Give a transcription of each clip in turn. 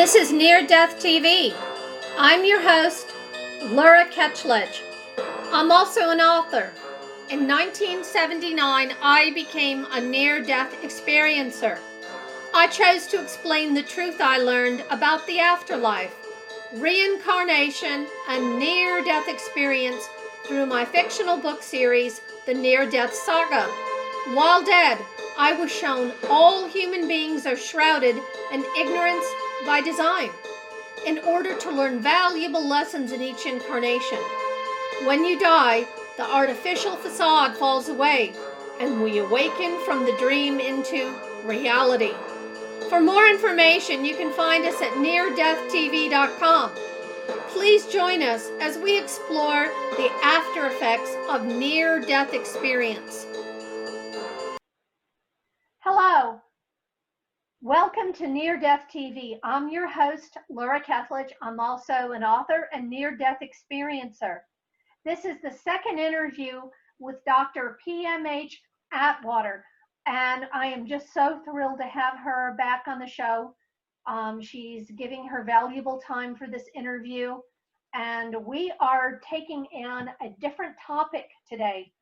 This is Near-DeathTV. I'm your host, Laura Ketchledge. I'm also an author. In 1979, I became a near-death experiencer. I chose to explain the truth I learned about the afterlife, reincarnation, and near-death experience through my fictional book series, The Near-Death Saga. While dead, I was shown all human beings are shrouded in ignorance by design, in order to learn valuable lessons in each incarnation. When you die, the artificial facade falls away, and we awaken from the dream into reality. For more information, you can find us at neardeathtv.com. Please join us as we explore the after effects of near-death experience. Hello. Welcome to Near-Death TV. I'm your host, Laura Ketchledge. I'm also an author and near-death experiencer. This is the second interview with Dr. PMH Atwater, and I am just so thrilled to have her back on the show. She's giving her valuable time for this interview, and we are taking on a different topic today.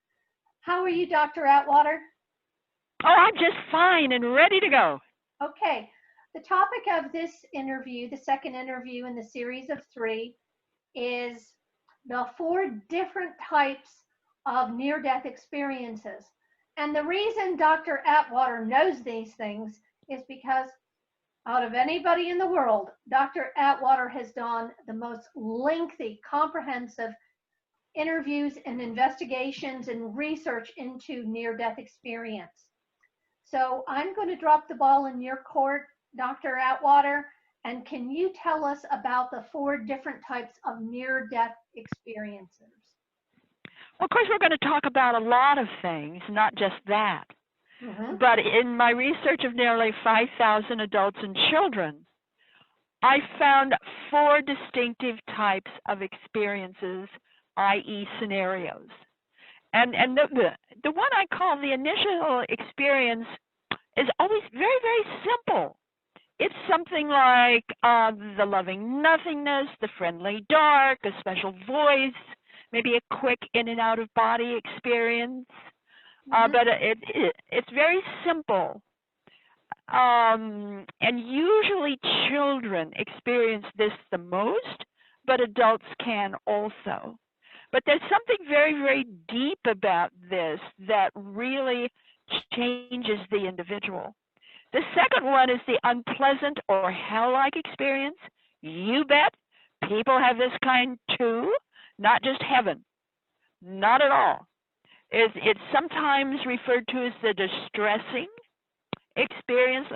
How are you, Dr. Atwater? Oh, I'm just fine and ready to go. Okay, the topic of this interview, the second interview in the series of 3, is the 4 different types of near-death experiences. And the reason Dr. Atwater knows these things is because out of anybody in the world, Dr. Atwater has done the most lengthy, comprehensive interviews and investigations and research into near-death experience. So I'm going to drop the ball in your court, Dr. Atwater, and can you tell us about the 4 different types of near-death experiences? Well, of course, we're going to talk about a lot of things, not just that. But in my research of nearly 5,000 adults and children, I found 4 distinctive types of experiences, i.e. scenarios. And the one I call the initial experience is always very, very simple. It's something like the loving nothingness, the friendly dark, a special voice, maybe a quick in and out of body experience. But it's very simple. And usually children experience this the most, but adults can also. But there's something very, very deep about this that really changes the individual. The second one is the unpleasant or hell-like experience. You bet. People have this kind too, not just heaven. Not at all. It's sometimes referred to as the distressing experience,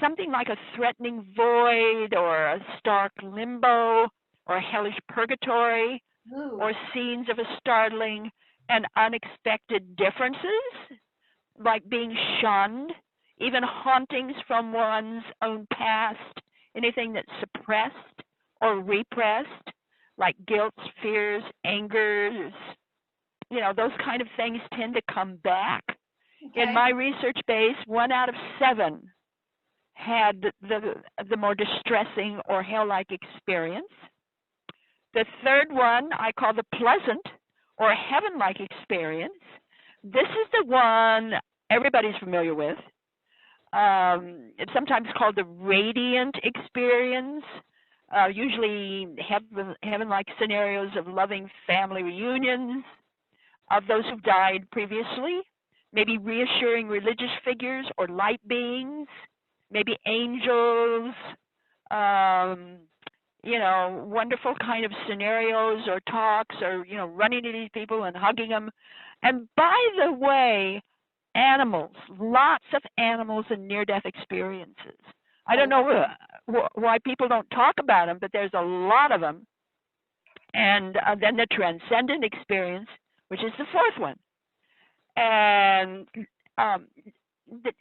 something like a threatening void or a stark limbo or a hellish purgatory. Or scenes of a startling and unexpected differences, like being shunned, even hauntings from one's own past, anything that's suppressed or repressed, like guilt, fears, angers, those kind of things tend to come back. Okay. In my research base, 1 out of 7 had the more distressing or hell-like experience. The third one I call the pleasant or heaven-like experience. This is the one everybody's familiar with. It's sometimes called the radiant experience, usually heaven-like scenarios of loving family reunions, of those who've died previously, maybe reassuring religious figures or light beings, maybe angels, wonderful kind of scenarios or talks or, running to these people and hugging them. And by the way, animals, lots of animals in near-death experiences. I don't know why people don't talk about them, but there's a lot of them. And then the Transcendent Experience, which is the 4th one. And this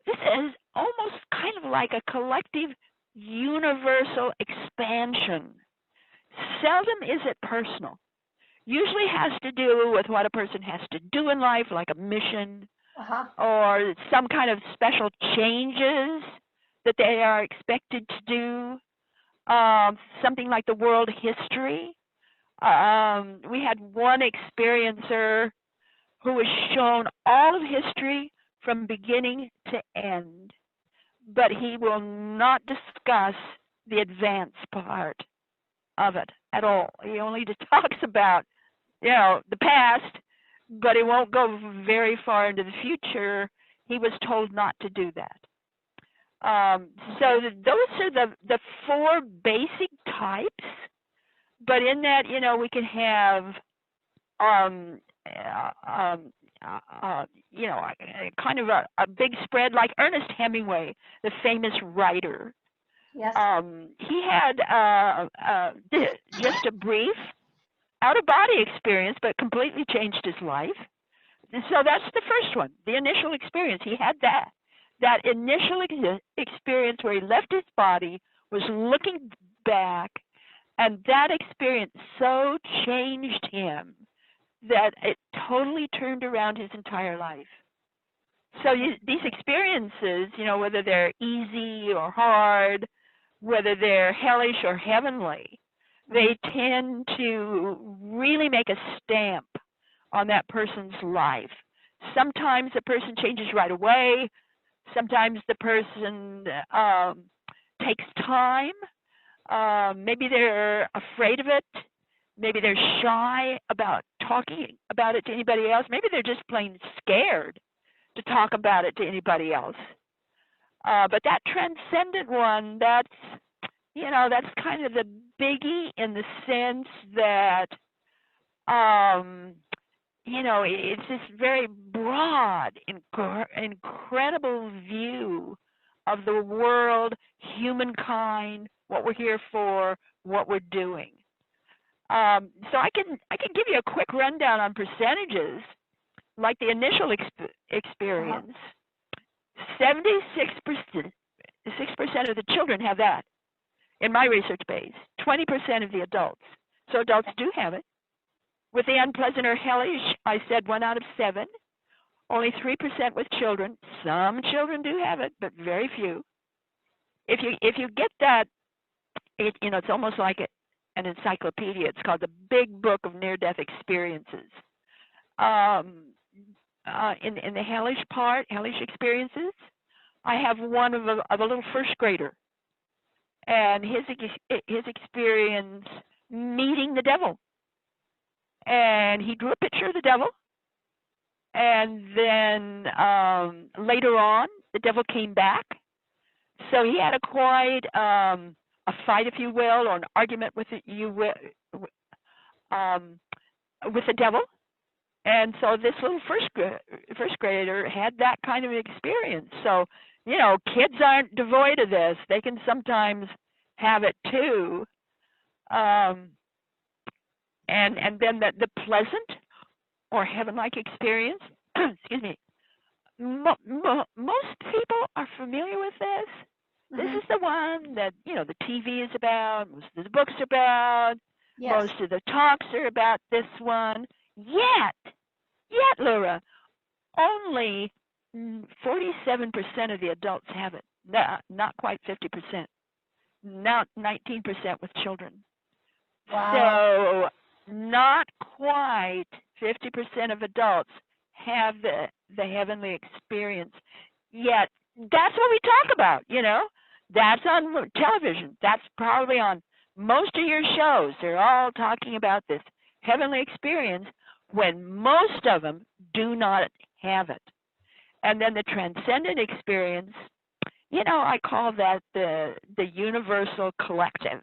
is almost kind of like a collective universal expansion. Seldom is it personal. Usually has to do with what a person has to do in life, like a mission or some kind of special changes that they are expected to do something like the world history. We had one experiencer who was shown all of history from beginning to end, but he will not discuss the advanced part of it at all. He only talks about, the past, but he won't go very far into the future. He was told not to do that. So those are the four basic types, but in that, we can have, kind of a big spread, like Ernest Hemingway, the famous writer. Yes. He had just a brief out-of-body experience, but completely changed his life. So that's the first one, the initial experience. He had that initial experience where he left his body, was looking back, and that experience so changed him that it totally turned around his entire life. So these experiences, whether they're easy or hard, whether they're hellish or heavenly, they tend to really make a stamp on that person's life. Sometimes the person changes right away. Sometimes the person takes time. Maybe they're afraid of it. Maybe they're shy about talking about it to anybody else. Maybe they're just plain scared to talk about it to anybody else. But that transcendent one, that's kind of the biggie in the sense that, it's this very broad, incredible view of the world, humankind, what we're here for, what we're doing. So I can give you a quick rundown on percentages, like the initial experience. 76% of the children have that in my research base, 20% of the adults. So adults do have it. With the unpleasant or hellish, I said 1 out of 7. Only 3% with children. Some children do have it, but very few. If you get that, it's almost like an encyclopedia. It's called the Big Book of Near-Death Experiences. In the hellish part, hellish experiences, I have one of a little first grader, and his experience meeting the devil. And he drew a picture of the devil, and then later on, the devil came back. So he had quite a fight, if you will, or an argument with the devil. And so this little first grader had that kind of experience. So, kids aren't devoid of this. They can sometimes have it too. And then the pleasant or heaven-like experience, excuse me, most people are familiar with this. Mm-hmm. This is the one that, the TV is about, most of the books are about, yes. Most of the talks are about this one. Yet, Laura, only 47% of the adults have it. Not quite 50%. Not 19% with children. Wow. So not quite 50% of adults have the heavenly experience. Yet that's what we talk about, That's on television. That's probably on most of your shows. They're all talking about this heavenly experience when most of them do not have it. And then the transcendent experience, I call that the universal collective.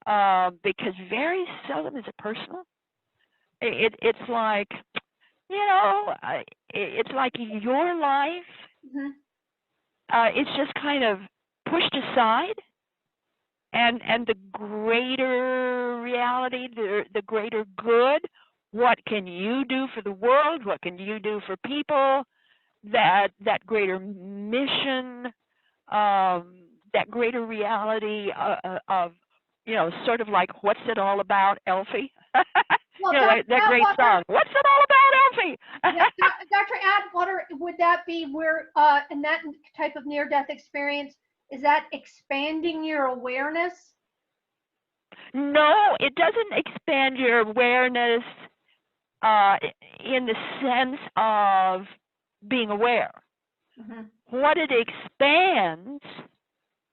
Because very seldom is it personal. It's like, it's like your life. Mm-hmm. It's just kind of pushed aside, and the greater reality, the greater good. What can you do for the world? What can you do for people? That greater mission, that greater reality of sort of like, what's it all about, Elfie? Well, that great song. What's it all about, Elfie? Dr. Atwater, would that be where, in that type of near-death experience, Is that expanding your awareness? No, it doesn't expand your awareness in the sense of being aware. What it expands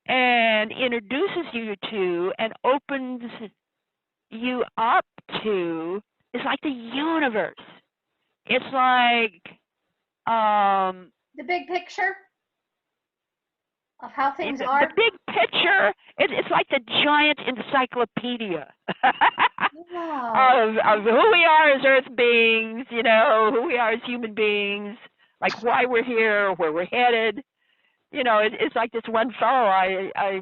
and introduces you to and opens you up to is like the universe. It's like the big picture of how things are. The big picture. It's like the giant encyclopedia of who we are as Earth beings. You know, who we are as human beings. Like why we're here, where we're headed. You know, it's like this one fellow I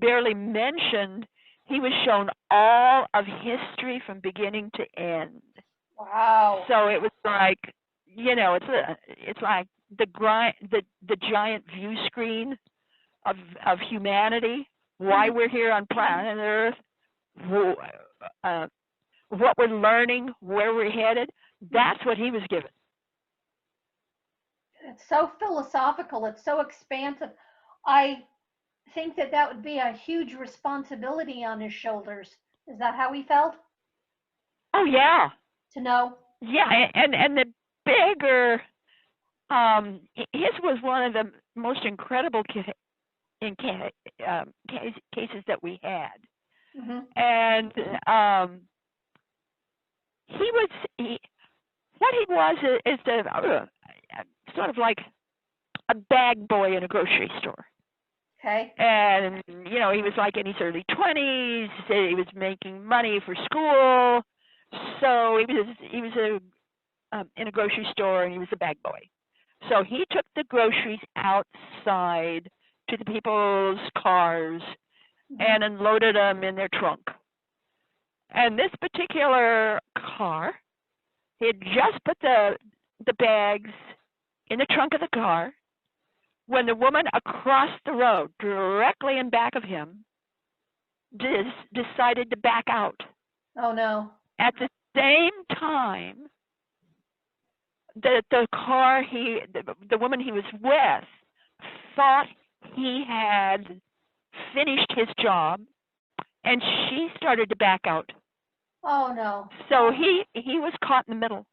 barely mentioned. He was shown all of history from beginning to end. Wow. So it was like, you know, it's like the giant view screen of humanity, why we're here on planet Earth, what we're learning, where we're headed. That's what he was given. It's so philosophical. It's so expansive. I think that would be a huge responsibility on his shoulders. Is that how he felt? Oh yeah. To know. Yeah, and the bigger, his was one of the most incredible cases that we had, and what he was is sort of like a bag boy in a grocery store. Okay. And you know, he was like in his early 20s. He was making money for school, so he was in a grocery store, and he was a bag boy. So he took the groceries outside to the people's cars and unloaded them in their trunk. And this particular car, he had just put the bags in the trunk of the car when the woman across the road, directly in back of him, decided to back out. Oh no. At the same time, the car the woman he was with thought he had finished his job, and she started to back out. Oh no. So he was caught in the middle.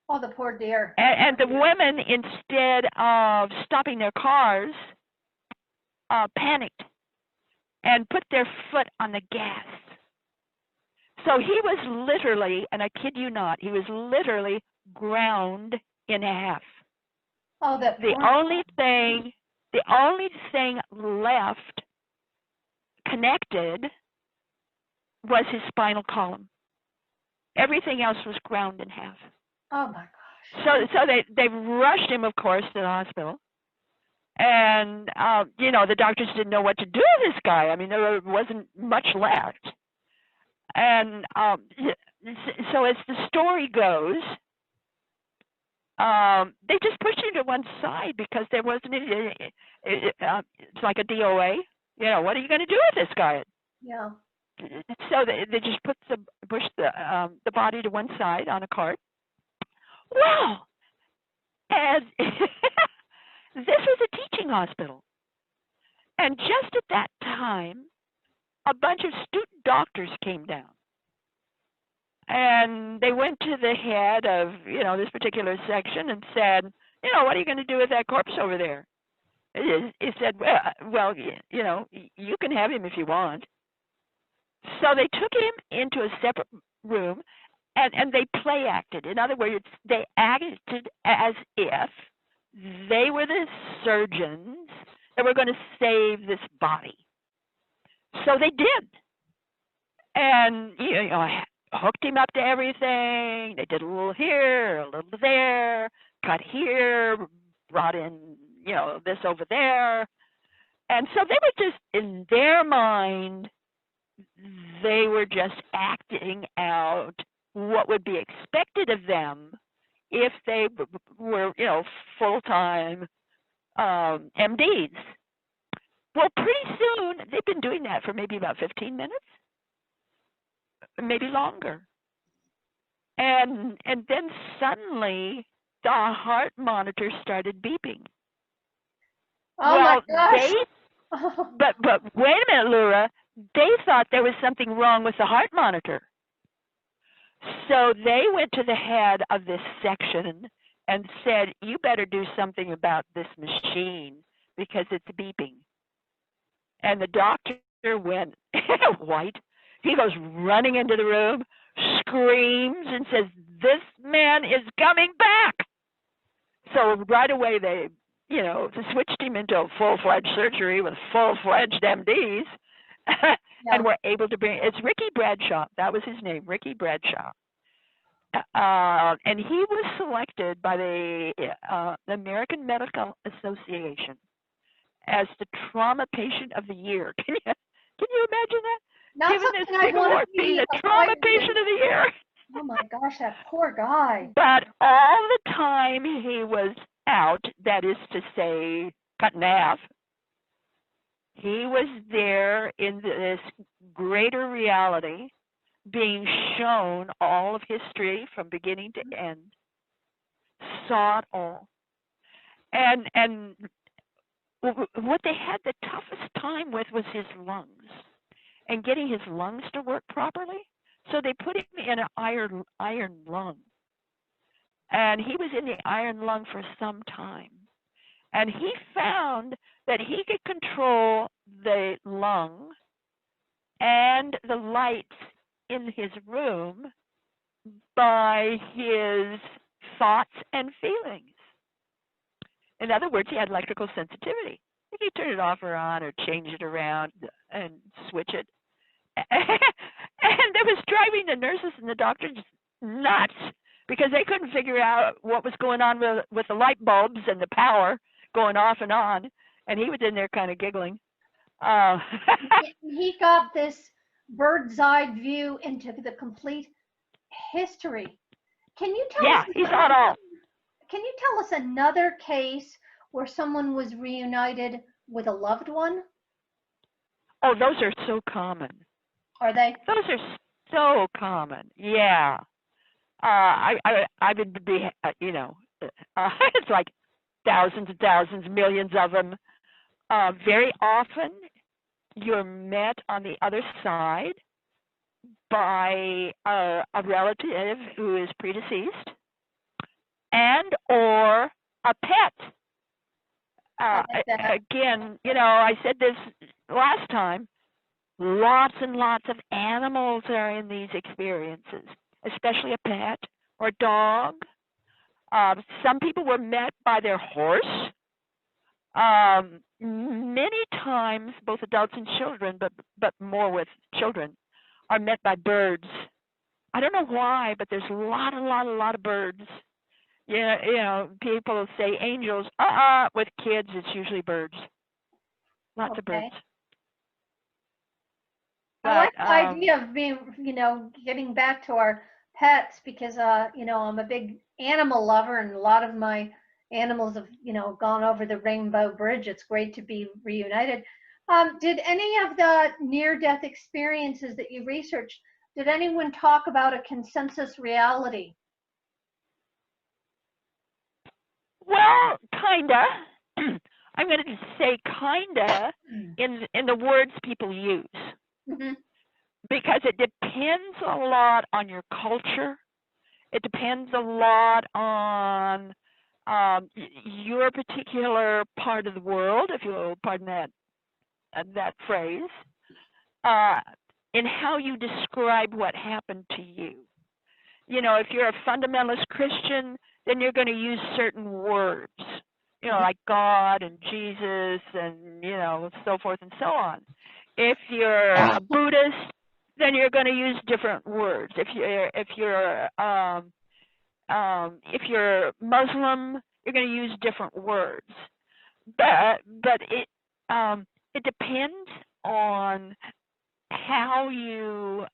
Oh, the poor dear. And the women, instead of stopping their cars, panicked and put their foot on the gas. So he was literally, and I kid you not, he was literally ground in half. Oh, the only thing left connected was his spinal column. Everything else was ground in half. Oh my gosh. So they rushed him, of course, to the hospital. And you know, the doctors didn't know what to do with this guy. I mean, there wasn't much left. And so as the story goes, they just pushed him to one side because there wasn't any, it's like a DOA. You know, what are you going to do with this guy? Yeah. So they just pushed the body to one side on a cart. Well, and this was a teaching hospital. And just at that time, a bunch of student doctors came down. And they went to the head of, you know, this particular section and said, you know, what are you going to do with that corpse over there? He said, well, you know, you can have him if you want. So they took him into a separate room, and they play acted. In other words, they acted as if they were the surgeons that were going to save this body. So they did. And, you know, hooked him up to everything. They did a little here, a little there, cut here, brought in, you know, this over there. And so they were just, in their mind, they were just acting out what would be expected of them if they were, you know, full-time MDs. Well, pretty soon, they've been doing that for maybe about 15 minutes. Maybe longer. And then suddenly the heart monitor started beeping. Oh Well, my gosh. but wait a minute, Laura. They thought there was something wrong with the heart monitor. So they went to the head of this section and said, you better do something about this machine because it's beeping. And the doctor went white. He goes running into the room, screams, and says, this man is coming back. So right away they, switched him into a full-fledged surgery with full-fledged MDs. And were able to bring, it's Ricky Bradshaw. That was his name, Ricky Bradshaw. And he was selected by the American Medical Association as the Trauma Patient of the Year. Can you imagine that? Not Given something this I big want award, to be being the Trauma Patient of the Year. Oh my gosh, that poor guy. But all the time he was out, that is to say, cut in half, he was there in this greater reality, being shown all of history from beginning to end, saw it all. And what they had the toughest time with was his lungs and getting his lungs to work properly. So they put him in an iron lung. And he was in the iron lung for some time. And he found that he could control the lung and the lights in his room by his thoughts and feelings. In other words, he had electrical sensitivity. He could turn it off or on or change it around and switch it. And it was driving the nurses and the doctors nuts because they couldn't figure out what was going on with the light bulbs and the power going off and on. And he was in there kind of giggling. He got this bird's eye view into the complete history. Can you tell us? Yeah, he saw it all. Can you tell us another case where someone was reunited with a loved one? Oh, those are so common. Are they? Those are so common. Yeah. I would be, it's like thousands and thousands, millions of them. Very often, you're met on the other side by a relative who is predeceased and or a pet. Again, I said this last time, lots and lots of animals are in these experiences, especially a pet or a dog. Some people were met by their horse. Many times, both adults and children, but more with children, are met by birds. I don't know why, but there's a lot of birds. Yeah, people say angels. With kids, it's usually birds. Lots of birds. But, I like the idea of being, getting back to our pets because, I'm a big animal lover and a lot of my animals have, gone over the Rainbow Bridge. It's great to be reunited. Did any of the near-death experiences that you researched, did anyone talk about a consensus reality? Well, kinda. I'm going to say kinda in the words people use. Mm-hmm. Because it depends a lot on your culture. It depends a lot on your particular part of the world, if you'll pardon that phrase, in how you describe what happened to you. If you're a fundamentalist Christian, then you're going to use certain words, like God and Jesus and, so forth and so on. If you're a Buddhist, then you're going to use different words. If you're Muslim, you're going to use different words. But it depends on how you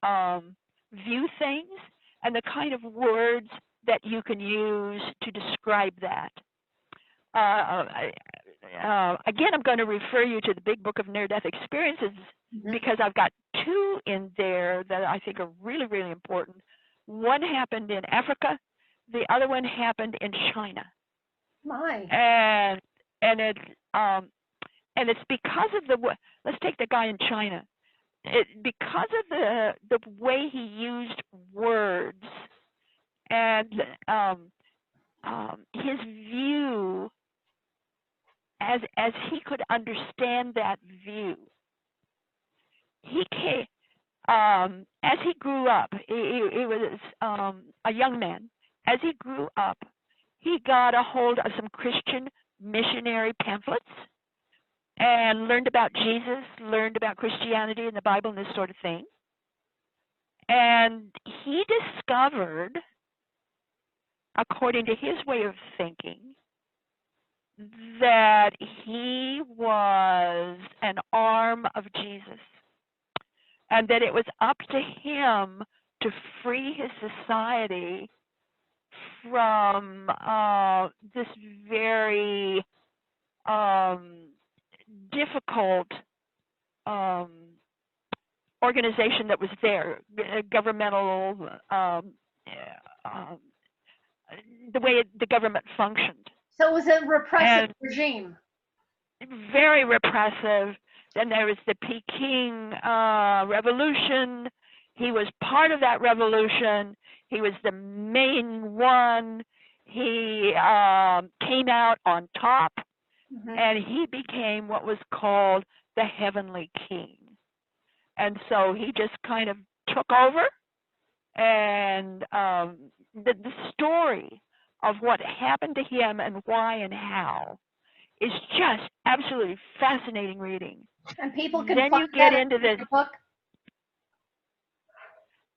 view things and the kind of words that you can use to describe that. Again, I'm going to refer you to the Big Book of Near-Death Experiences because I've got two in there that I think are really, really important. One happened in Africa, the other one happened in China. My. And it's because of let's take the guy in China. Because of the way he used words and his view as he could understand that view. He came as he grew up. He was a young man. As he grew up, he got a hold of some Christian missionary pamphlets and learned about Jesus, learned about Christianity and the Bible and this sort of thing. And he discovered, according to his way of thinking, that he was an arm of Jesus, and that it was up to him to free his society from this very difficult organization that was there, governmental, the way the government functioned. So it was a repressive regime. Very repressive. Then there was the Peking Revolution. He was part of that revolution. He was the main one. He came out on top, and he became what was called the Heavenly King. And so he just kind of took over, and the story of what happened to him and why and how is just absolutely fascinating reading. And people can then find you get that into in the book.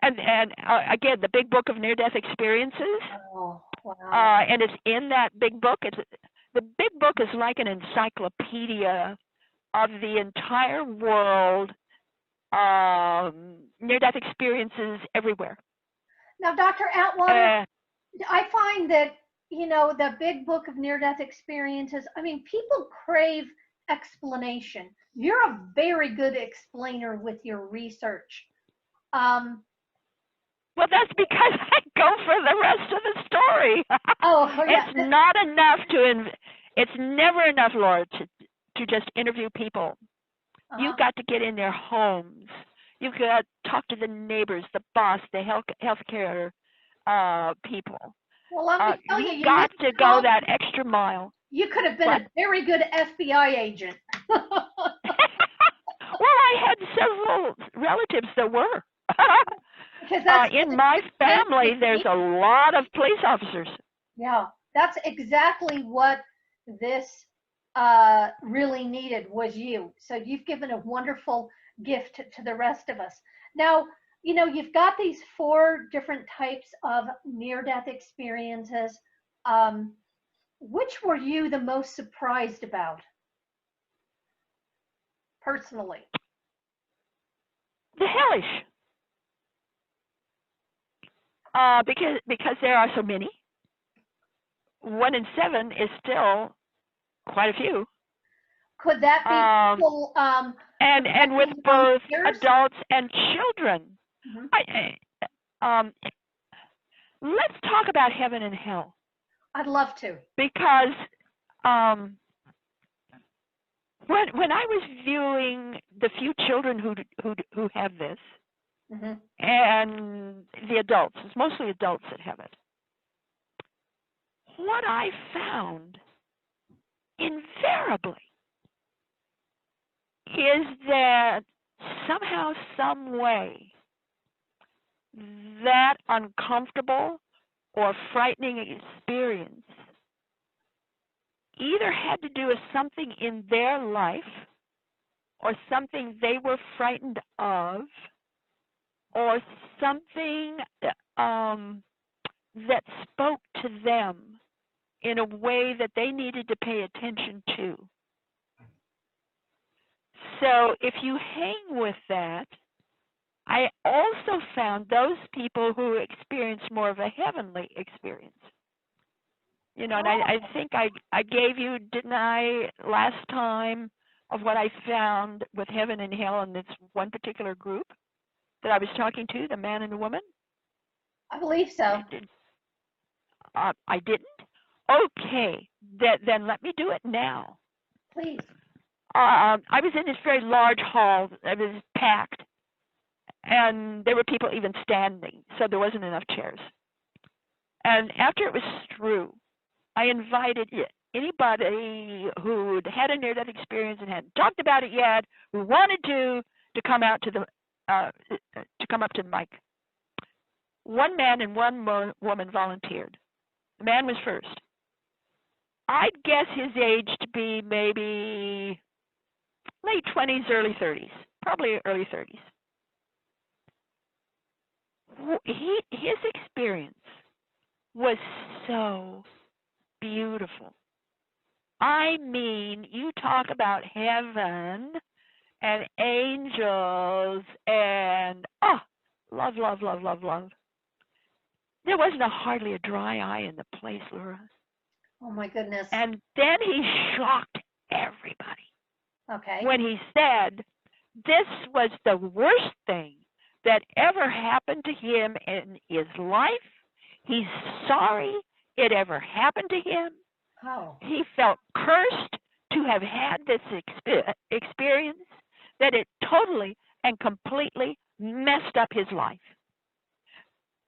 And again, the big book of near-death experiences. Oh, wow. And it's in that big book. The big book is like an encyclopedia of the entire world, near-death experiences everywhere. Now, Dr. Atwater, I find that, the big book of near-death experiences, I mean, people crave explanation. You're a very good explainer with your research. Well, that's because I go for the rest of the story. Oh, yeah. It's not enough it's never enough, Laura, to just interview people. You've got to get in their homes. You've got to talk to the neighbors, the boss, the healthcare people. Well, let me tell you, you've got to go that extra mile. You could have been a very good FBI agent. Well, I had several relatives that were. In my family, there's a lot of police officers. Yeah, that's exactly what this really needed, was you. So you've given a wonderful gift to the rest of us. Now, you've got these 4 different types of near-death experiences. Which were you the most surprised about, personally? The hellish. Because there are so many. 1 in 7 is still quite a few. Could that be people? And with both adults and children. Let's talk about heaven and hell. I'd love to. Because when I was viewing the few children who have this, and the adults, it's mostly adults that have it, what I found invariably is that somehow, some way, that uncomfortable or frightening experience either had to do with something in their life or something they were frightened of, or something that spoke to them in a way that they needed to pay attention to. So if you hang with that, I also found those people who experienced more of a heavenly experience. And I think I gave you, didn't I, last time, of what I found with heaven and hell in this one particular group that I was talking to, the man and the woman? I believe so. I didn't. Okay, then let me do it now. Please. I was in this very large hall. It was packed, and there were people even standing, so there wasn't enough chairs. And after it was through, I invited anybody who'd had a near-death experience and hadn't talked about it yet, who wanted to come out to the to come up to the mic. One man and one woman volunteered. The man was first. I'd guess his age to be maybe late 20s, early 30s, probably early 30s. His experience was so beautiful. I mean, you talk about heaven and angels and love, love, love, love, love. There wasn't hardly a dry eye in the place, Laura. Oh my goodness. And then he shocked everybody. Okay. When he said this was the worst thing that ever happened to him in his life. He's sorry it ever happened to him. Oh. He felt cursed to have had this experience, that it totally and completely messed up his life.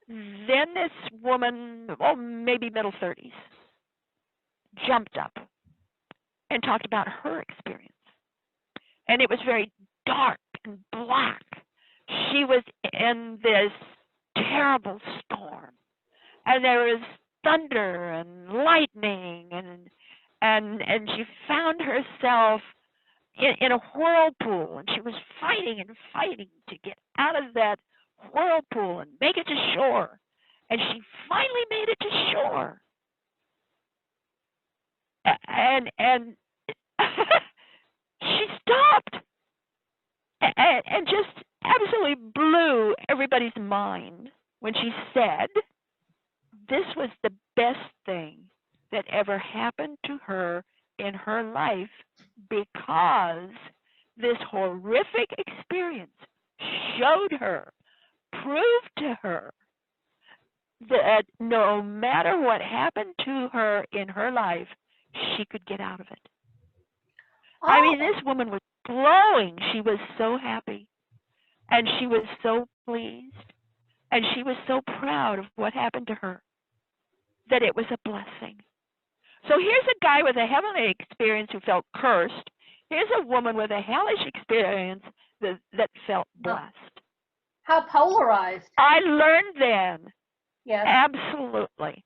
Then this woman, maybe middle 30s, jumped up and talked about her experience. And it was very dark and black. She was in this terrible storm. And there was thunder and lightning, and she found herself in a whirlpool, and she was fighting and fighting to get out of that whirlpool and make it to shore. And she finally made it to shore. And she stopped and just absolutely blew everybody's mind when she said this was the best thing that ever happened to her in her life, because this horrific experience showed her, proved to her that no matter what happened to her in her life, she could get out of it. Oh. I mean, this woman was glowing. She was so happy, and she was so pleased, and she was so proud of what happened to her, that it was a blessing. So here's a guy with a heavenly experience who felt cursed. Here's a woman with a hellish experience that felt blessed. How polarized. I learned then, yes, absolutely,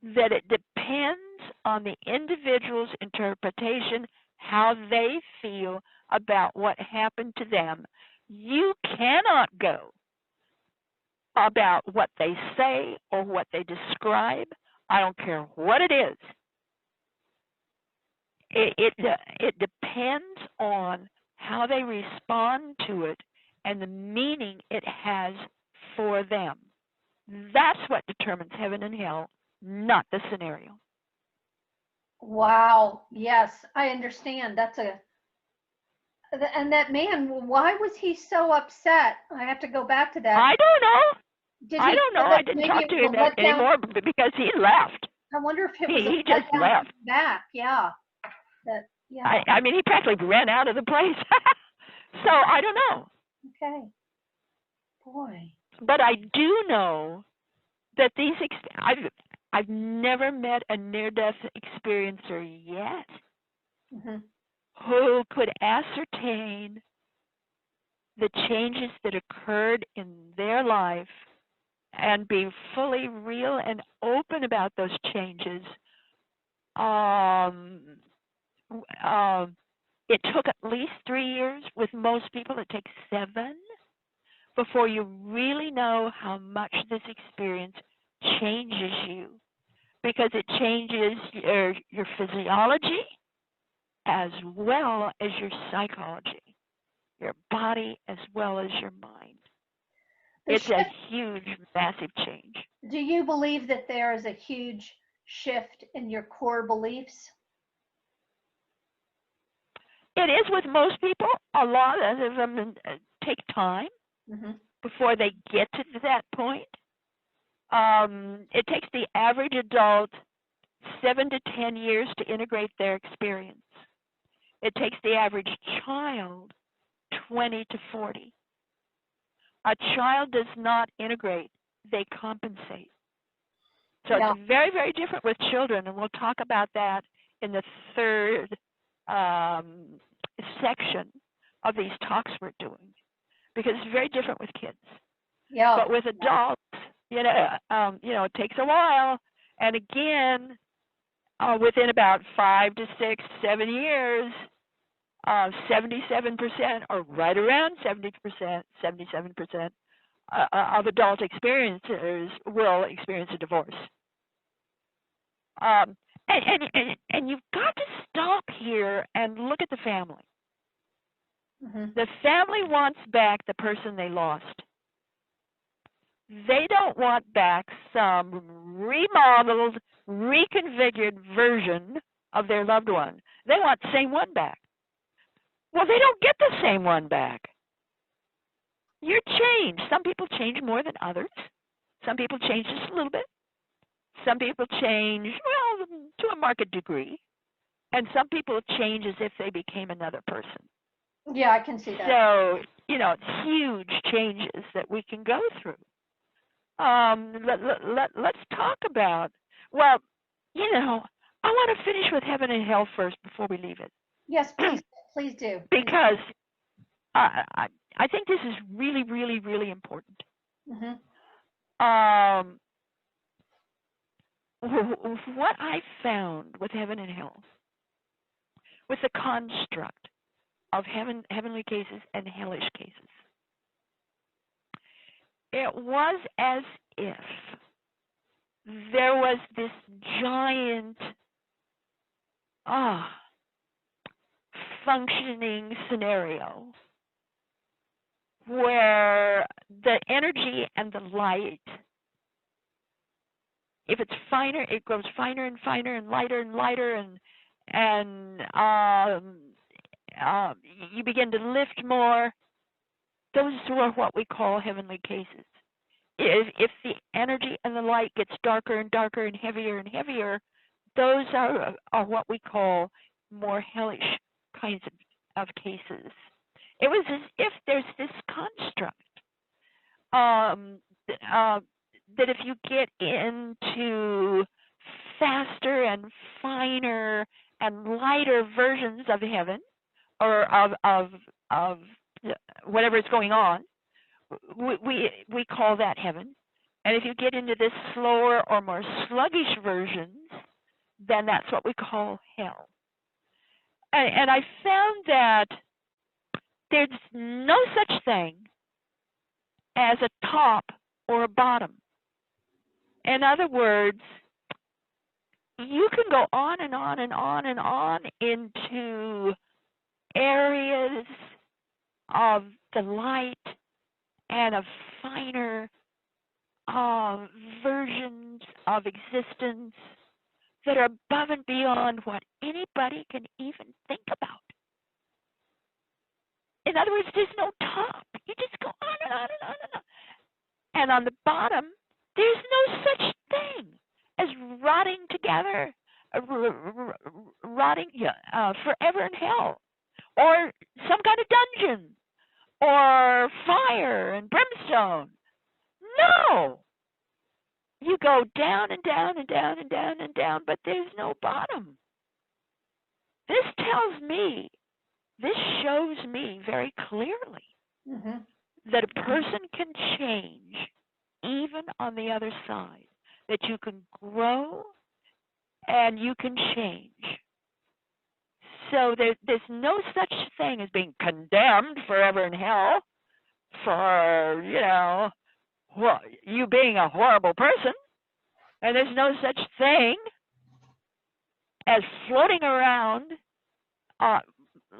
that it depends on the individual's interpretation, how they feel about what happened to them. You cannot go about what they say or what they describe. I don't care what it is. It depends on how they respond to it and the meaning it has for them. That's what determines heaven and hell, not the scenario. Wow. Yes, I understand. And that man, why was he so upset? I have to go back to that. I don't know. I don't know. I didn't talk to him anymore because he left. I wonder if he just left. Back. Yeah. I mean, he practically ran out of the place. So I don't know. Okay. Boy. But I do know that I've never met a near-death experiencer yet who could ascertain the changes that occurred in their life and be fully real and open about those changes. It took at least 3 years. With most people, it takes 7 before you really know how much this experience changes you, because it changes your physiology as well as your psychology, your body as well as your mind. It's a huge, massive change. Do you believe that there is a huge shift in your core beliefs? It is with most people. A lot of them take time before they get to that point. It takes the average adult 7 to 10 years to integrate their experience. It takes the average child 20 to 40. A child does not integrate, they compensate. So Yeah. it's very, very different with children, and we'll talk about that in the third section of these talks we're doing, because it's very different with kids. Yeah. But with adults, it takes a while, and again, within about 5 to 6, 7 years, 77%, or right around 70%, 77% of adult experiencers will experience a divorce. And you've got to stop here and look at the family. Mm-hmm. The family wants back the person they lost. They don't want back some remodeled, reconfigured version of their loved one. They want the same one back. Well, they don't get the same one back. You're changed. Some people change more than others. Some people change just a little bit. Some people change, well, to a marked degree. And some people change as if they became another person. Yeah, I can see that. So, it's huge changes that we can go through. Let's talk about, well, I want to finish with heaven and hell first before we leave it. Yes, please do. Because I think this is really, really, really important. Mm-hmm. What I found with heaven and hell, with the construct of heavenly cases and hellish cases, it was as if there was this giant functioning scenario where the energy and the light, if it's finer, it grows finer and finer and lighter, and you begin to lift more. Those are what we call heavenly cases. If the energy and the light gets darker and darker and heavier, those are what we call more hellish kinds of cases. It was as if there's this construct that if you get into faster and finer and lighter versions of heaven, or of whatever is going on, we call that heaven. And if you get into this slower or more sluggish versions, then that's what we call hell. And I found that there's no such thing as a top or a bottom. In other words, you can go on and on and on and on into areas of the light and of finer versions of existence that are above and beyond what anybody can even think about. In other words, there's no top. You just go on and on and on and on. And on the bottom, there's no such thing as rotting together, rotting forever in hell, or some kind of dungeon, or fire and brimstone. No! You go down and down and down and down and down, but there's no bottom. This tells me, this shows me very clearly that a person can change even on the other side, that you can grow and you can change. So there's no such thing as being condemned forever in hell for, you being a horrible person. And there's no such thing as floating around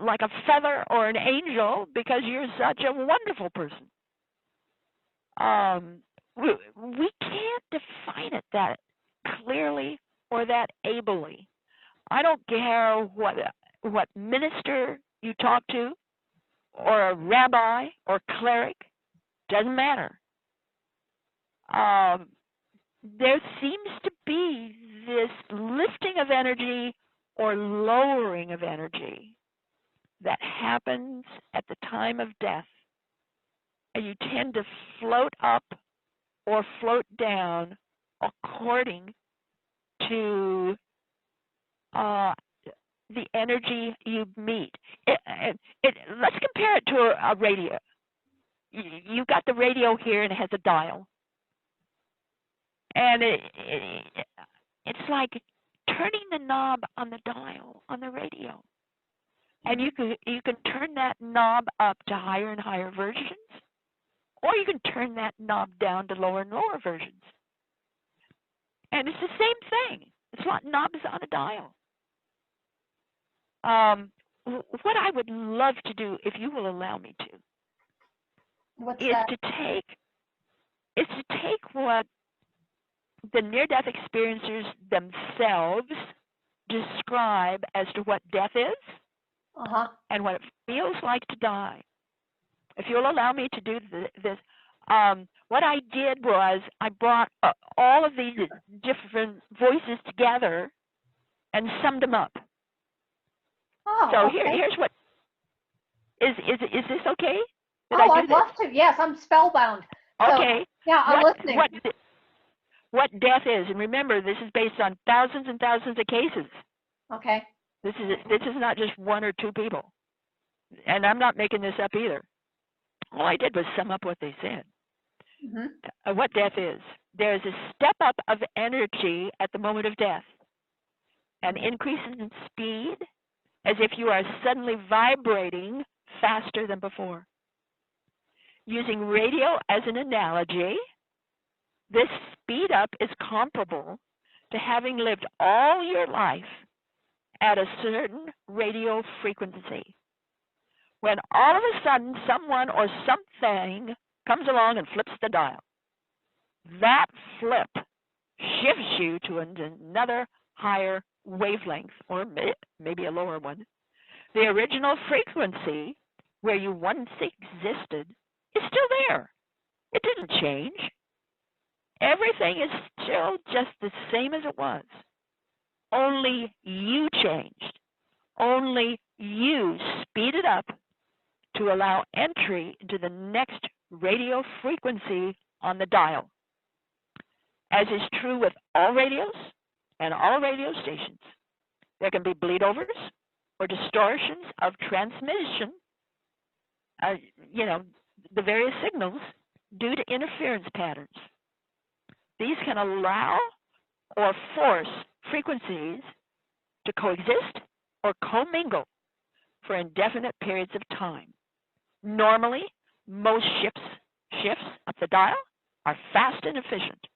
like a feather or an angel because you're such a wonderful person. We can't define it that clearly or that ably. I don't care what minister you talk to, or a rabbi or cleric, doesn't matter. there seems to be this lifting of energy or lowering of energy that happens at the time of death. And you tend to float up or float down according to the energy you meet. Let's compare it to a radio. You've got the radio here and it has a dial. And it's like turning the knob on the dial on the radio. And you can turn that knob up to higher and higher versions, or you can turn that knob down to lower and lower versions. And it's the same thing. It's like knobs on a dial. What I would love to do, if you will allow me to, is to take what the near-death experiencers themselves describe as to what death is and what it feels like to die. If you'll allow me to do this, what I did was I brought all of these different voices together and summed them up. So here's what is this okay? I'd love to. Yes, I'm spellbound. Okay. So, yeah, I'm listening. What death is, and remember, this is based on thousands and thousands of cases. Okay. This is not just one or two people, and I'm not making this up either. All I did was sum up what they said. What death is. There is a step up of energy at the moment of death, an increase in speed, as if you are suddenly vibrating faster than before. Using radio as an analogy, this speed up is comparable to having lived all your life at a certain radio frequency. When all of a sudden someone or something comes along and flips the dial, that flip shifts you to another higher wavelength, or maybe a lower one. The original frequency where you once existed is still there. It didn't change. Everything is still just the same as it was. Only you changed. Only you speeded up to allow entry into the next radio frequency on the dial. As is true with all radios and all radio stations, there can be bleedovers or distortions of transmission, the various signals due to interference patterns. These can allow or force frequencies to coexist or commingle for indefinite periods of time. Normally, most shifts up the dial are fast and efficient,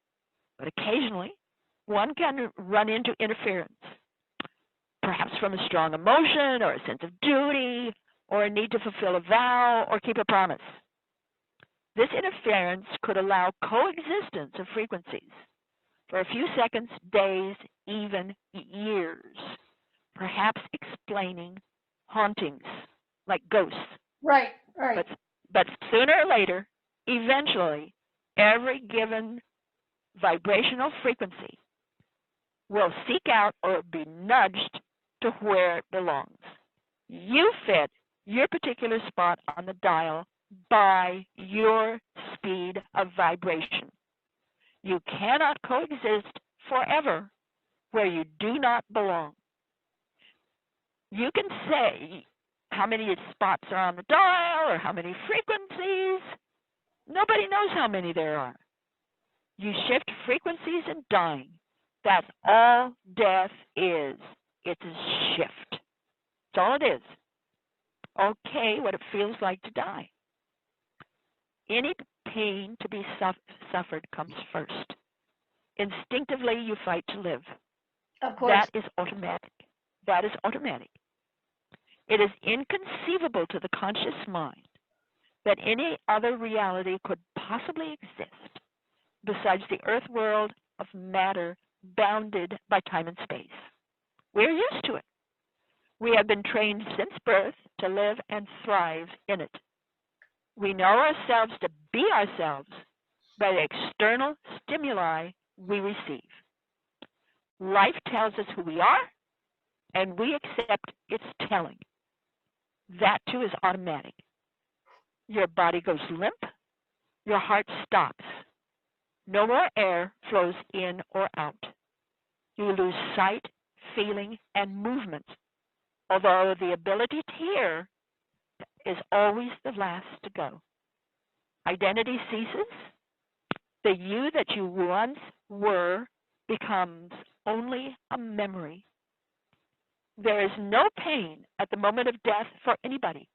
but occasionally one can run into interference, perhaps from a strong emotion or a sense of duty or a need to fulfill a vow or keep a promise. This interference could allow coexistence of frequencies for a few seconds, days, even years, perhaps explaining hauntings like ghosts. Right. But sooner or later, eventually, every given vibrational frequency will seek out or be nudged to where it belongs. You fit your particular spot on the dial by your speed of vibration. You cannot coexist forever where you do not belong. You can say how many spots are on the dial or how many frequencies. Nobody knows how many there are. You shift frequencies and dying. That's all death is. It's a shift. That's all it is. Okay, what it feels like to die. Any pain to be suffered comes first. Instinctively, you fight to live. Of course. That is automatic. That is automatic. It is inconceivable to the conscious mind that any other reality could possibly exist besides the earth world of matter bounded by time and space. We're used to it. We have been trained since birth to live and thrive in it. We know ourselves to be ourselves by the external stimuli we receive. Life tells us who we are, and we accept its telling. That too is automatic. Your body goes limp, your heart stops. No more air flows in or out. You lose sight, feeling, and movement, although the ability to hear is always the last to go. Identity ceases. The you that you once were becomes only a memory. There is no pain at the moment of death for anybody.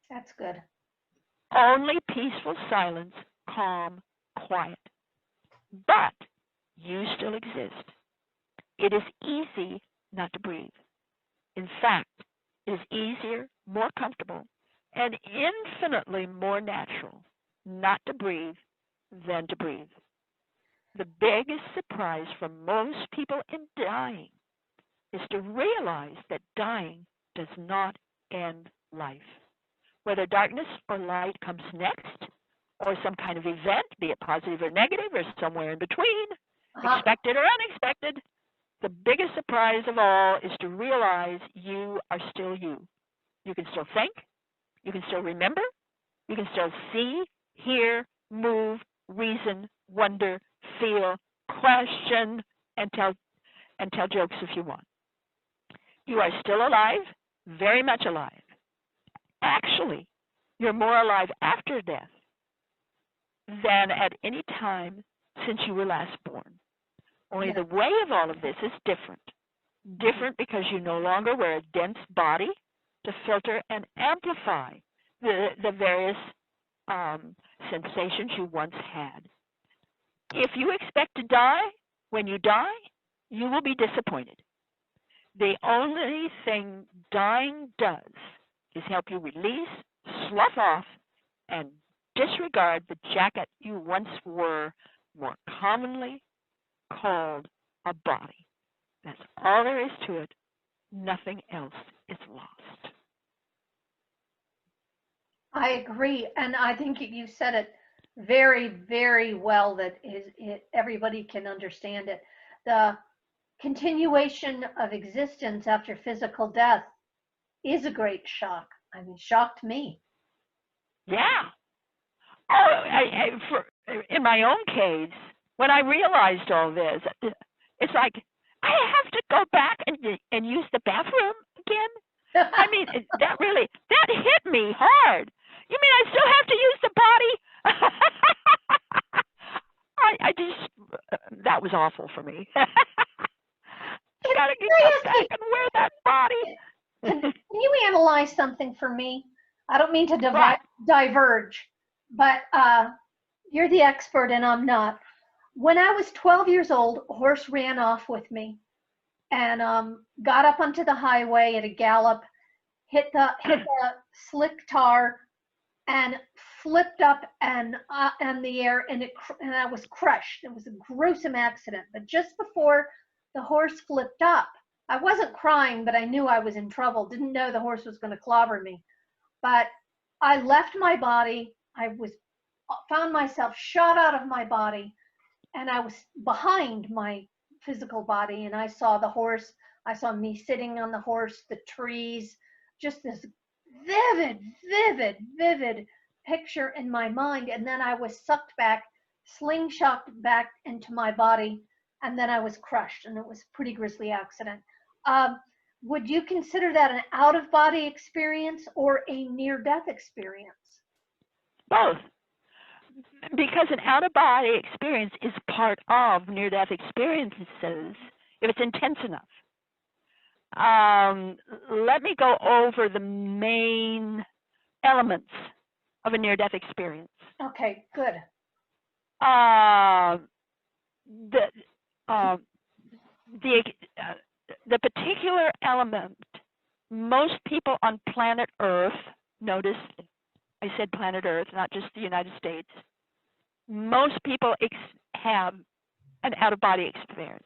That's good. Only peaceful silence, calm, quiet. But you still exist. It is easy not to breathe. In fact, it is easier, more comfortable, and infinitely more natural not to breathe than to breathe. The biggest surprise for most people in dying is to realize that dying does not end life. Whether darkness or light comes next, or some kind of event, be it positive or negative, or somewhere in between, expected or unexpected, the biggest surprise of all is to realize you are still you. You can still think, you can still remember, you can still see, hear, move, reason, wonder, feel, question, and tell jokes if you want. You are still alive, very much alive. Actually, you're more alive after death than at any time since you were last born. Only the way of all of this is different. Different because you no longer wear a dense body to filter and amplify the various sensations you once had. If you expect to die when you die, you will be disappointed. The only thing dying does is help you release, slough off, and disregard the jacket you once wore, more commonly called a body. That's all there is to it. Nothing else is lost. I agree, and I think you said it very, very well that everybody can understand it. The continuation of existence after physical death is a great shock. I mean, shocked me. Yeah. In my own case, when I realized all this, it's like I have to go back and use the bathroom again. I mean, that hit me hard. You mean I still have to use the body? I just, that was awful for me. I gotta get back and wear that body. Can you analyze something for me? I don't mean to diverge, but you're the expert and I'm not. When I was 12 years old, a horse ran off with me and got up onto the highway at a gallop, hit the slick tar, and flipped up and the air, and I was crushed. It was a gruesome accident. But just before the horse flipped up, I wasn't crying, but I knew I was in trouble. Didn't know the horse was going to clobber me. But I left my body. Found myself shot out of my body, and I was behind my physical body, and I saw the horse. I saw me sitting on the horse, the trees, just this vivid picture in my mind. And then I was sucked back, slingshot back into my body, and then I was crushed, and it was a pretty grisly accident. Would you consider that an out-of-body experience or a near-death experience? Both. Because an out-of-body experience is part of near-death experiences if it's intense enough. Let me go over the main elements of a near-death experience. Okay, good. The particular element, most people on planet Earth, notice I said planet Earth, not just the United States, most people have an out-of-body experience.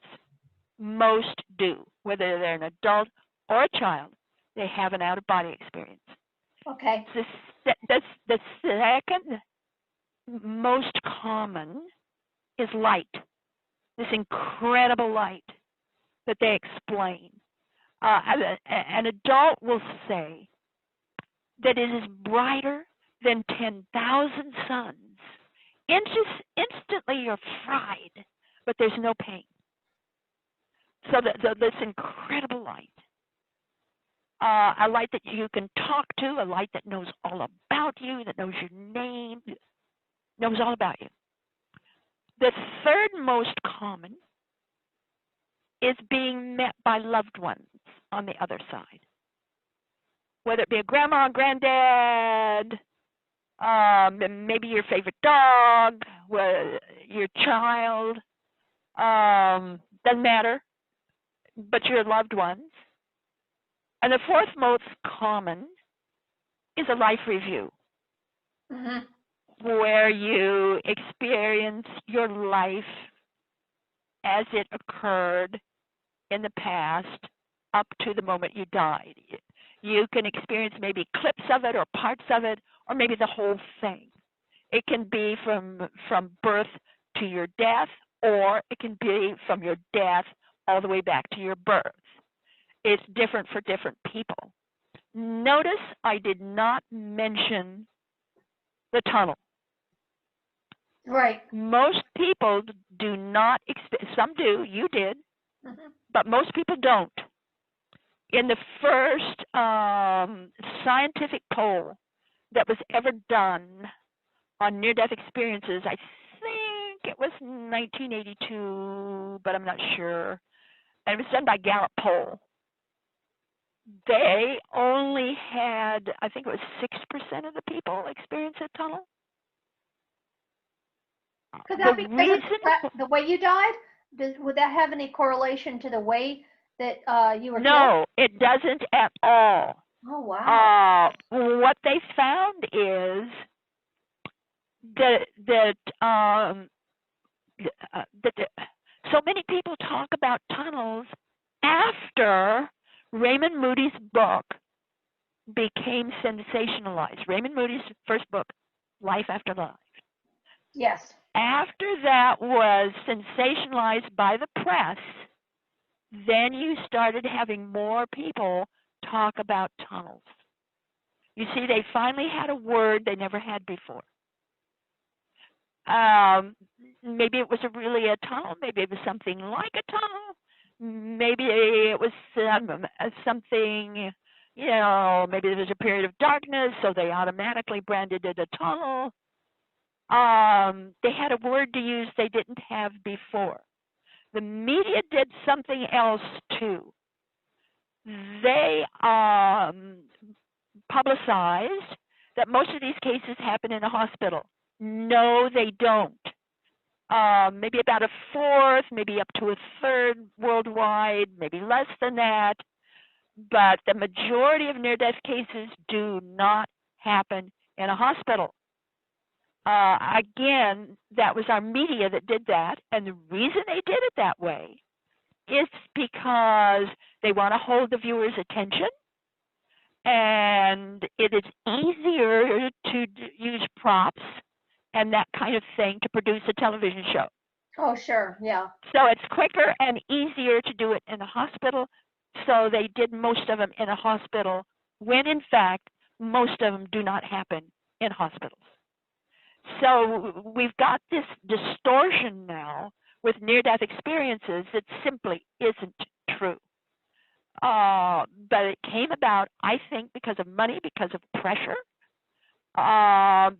Most do, whether they're an adult or a child, they have an out-of-body experience. Okay. The second most common is light. this incredible light that they explain. An adult will say that it is brighter than 10,000 suns. Instantly you're fried, but there's no pain. So this incredible light, a light that you can talk to, a light that knows all about you, that knows your name, knows all about you. The third most common is being met by loved ones on the other side, whether it be a grandma, granddad, maybe your favorite dog, your child, doesn't matter, but your loved ones. And the fourth most common is a life review, where you experience your life as it occurred in the past up to the moment you died. You can experience maybe clips of it or parts of it, or maybe the whole thing. It can be from birth to your death, or it can be from your death all the way back to your birth. It's different for different people. Notice I did not mention the tunnel. Right. Most people do not, some do, you did, but most people don't. In the first scientific poll that was ever done on near-death experiences, I think it was 1982, but I'm not sure. And it was done by Gallup poll. They only had, I think it was 6% of the people experience a tunnel. Could that be the way you died? Would that have any correlation to the way that you were killed? No, it doesn't at all. Oh, wow. What they found is that so many people talk about tunnels after Raymond Moody's book became sensationalized. Raymond Moody's first book, Life After Life. Yes. After that was sensationalized by the press, then you started having more people talk about tunnels. You see, they finally had a word they never had before. Maybe it was really a tunnel. Maybe it was something like a tunnel. Maybe it was something, maybe there was a period of darkness, so they automatically branded it a tunnel. They had a word to use they didn't have before. The media did something else too. They publicized that most of these cases happen in a hospital. No, they don't. Maybe about a fourth, maybe up to a third worldwide, maybe less than that. But the majority of near-death cases do not happen in a hospital. Again, that was our media that did that. And the reason they did it that way is because they want to hold the viewer's attention. And it is easier to use props and that kind of thing to produce a television show. Oh, sure, yeah. So it's quicker and easier to do it in a hospital. So they did most of them in a hospital, when in fact, most of them do not happen in hospitals. So we've got this distortion now with near-death experiences that simply isn't true. But it came about, I think, because of money, because of pressure,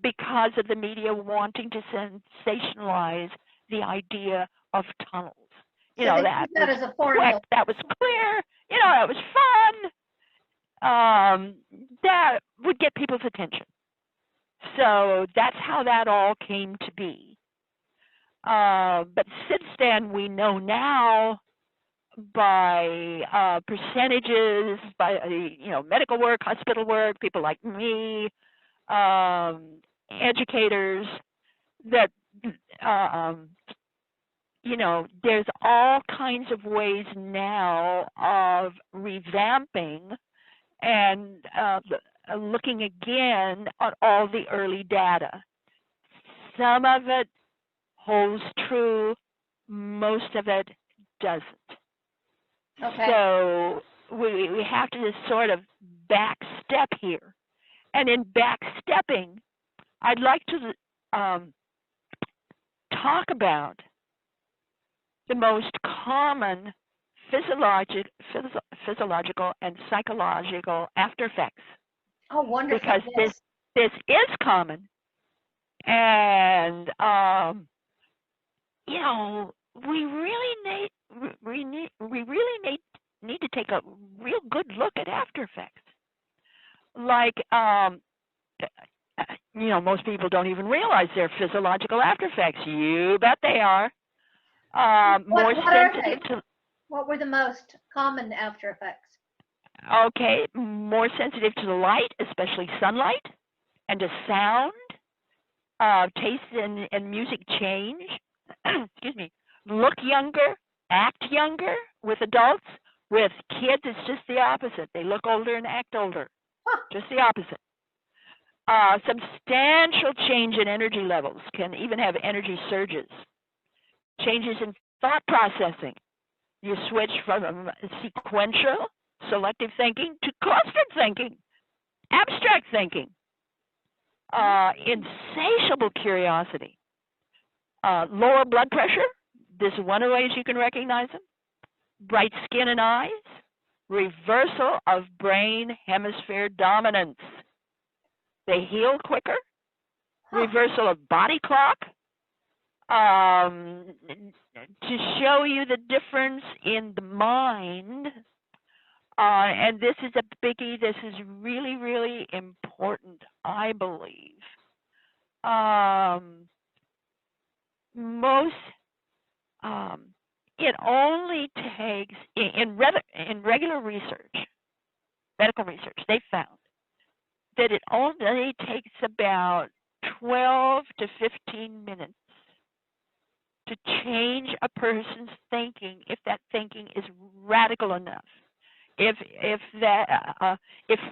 because of the media wanting to sensationalize the idea of tunnels. So they use that as a formula. That was clear. That was fun. That would get people's attention. So that's how that all came to be. But since then, we know now by percentages, by medical work, hospital work, people like me, educators, that there's all kinds of ways now of revamping and looking again at all the early data. Some of it holds true, most of it doesn't. Okay. So we have to just sort of back step here. And in back stepping, I'd like to talk about the most common physiological and psychological after effects. Oh, wonderful. Because yes. this is common, and you know, we really need to take a real good look at after effects. Like you know, most people don't even realize they're physiological after effects. You bet they are. More sensitive to. What were the most common after effects? Okay, more sensitive to the light, especially sunlight, and to sound. Taste and music change. Excuse me. Look younger, act younger with adults. With kids, it's just the opposite. They look older and act older. Huh. Just the opposite. Substantial change in energy levels, can even have energy surges. Changes in thought processing. You switch from sequential, selective thinking to clustered thinking, abstract thinking. Insatiable curiosity. Lower blood pressure. This is one of the ways you can recognize them. Bright skin and eyes. Reversal of brain hemisphere dominance. They heal quicker. Reversal of body clock. To show you the difference in the mind. And this is a biggie. This is really, really important, I believe. It only takes, in regular research, medical research, they found that it only takes about 12 to 15 minutes to change a person's thinking if that thinking is radical enough. If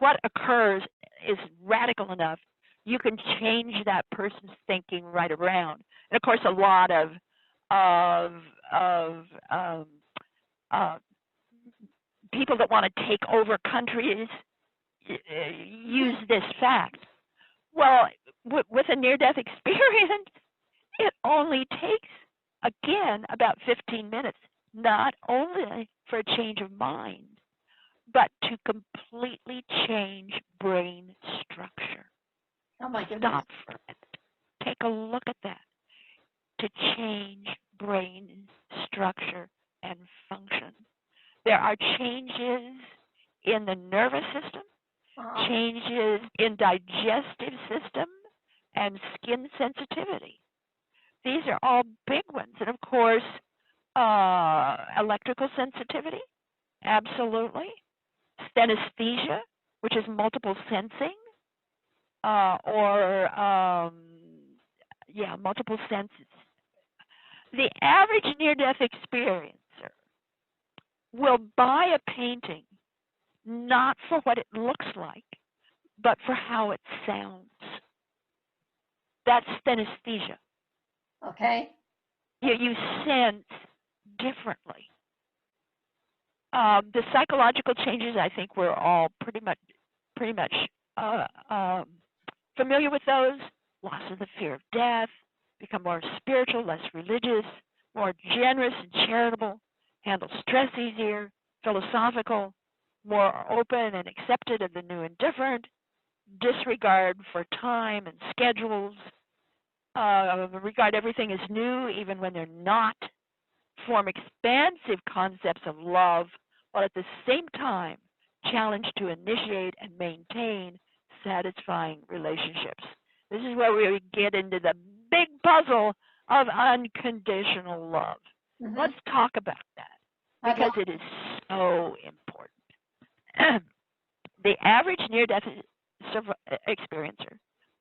what occurs is radical enough, you can change that person's thinking right around. And of course, a lot of people that want to take over countries use this fact. Well, with a near-death experience, it only takes, again, about 15 minutes, not only for a change of mind, but to completely change brain structure. Oh my goodness. Stop for a minute. Take a look at that. To change brain structure and function. There are changes in the nervous system, changes in digestive system, and skin sensitivity. These are all big ones. And of course, electrical sensitivity, absolutely. Synesthesia, which is multiple sensing, multiple senses. The average near-death experiencer will buy a painting not for what it looks like, but for how it sounds. That's synesthesia. Okay. You sense differently. The psychological changes, I think we're all pretty much familiar with those. Loss of the fear of death, become more spiritual, less religious, more generous and charitable, handle stress easier, philosophical, more open and accepted of the new and different, disregard for time and schedules, regard everything as new even when they're not, form expansive concepts of love, while at the same time challenge to initiate and maintain satisfying relationships. This is where we get into the big puzzle of unconditional love. Mm-hmm. Let's talk about that, because it is so important. The average near-death experiencer,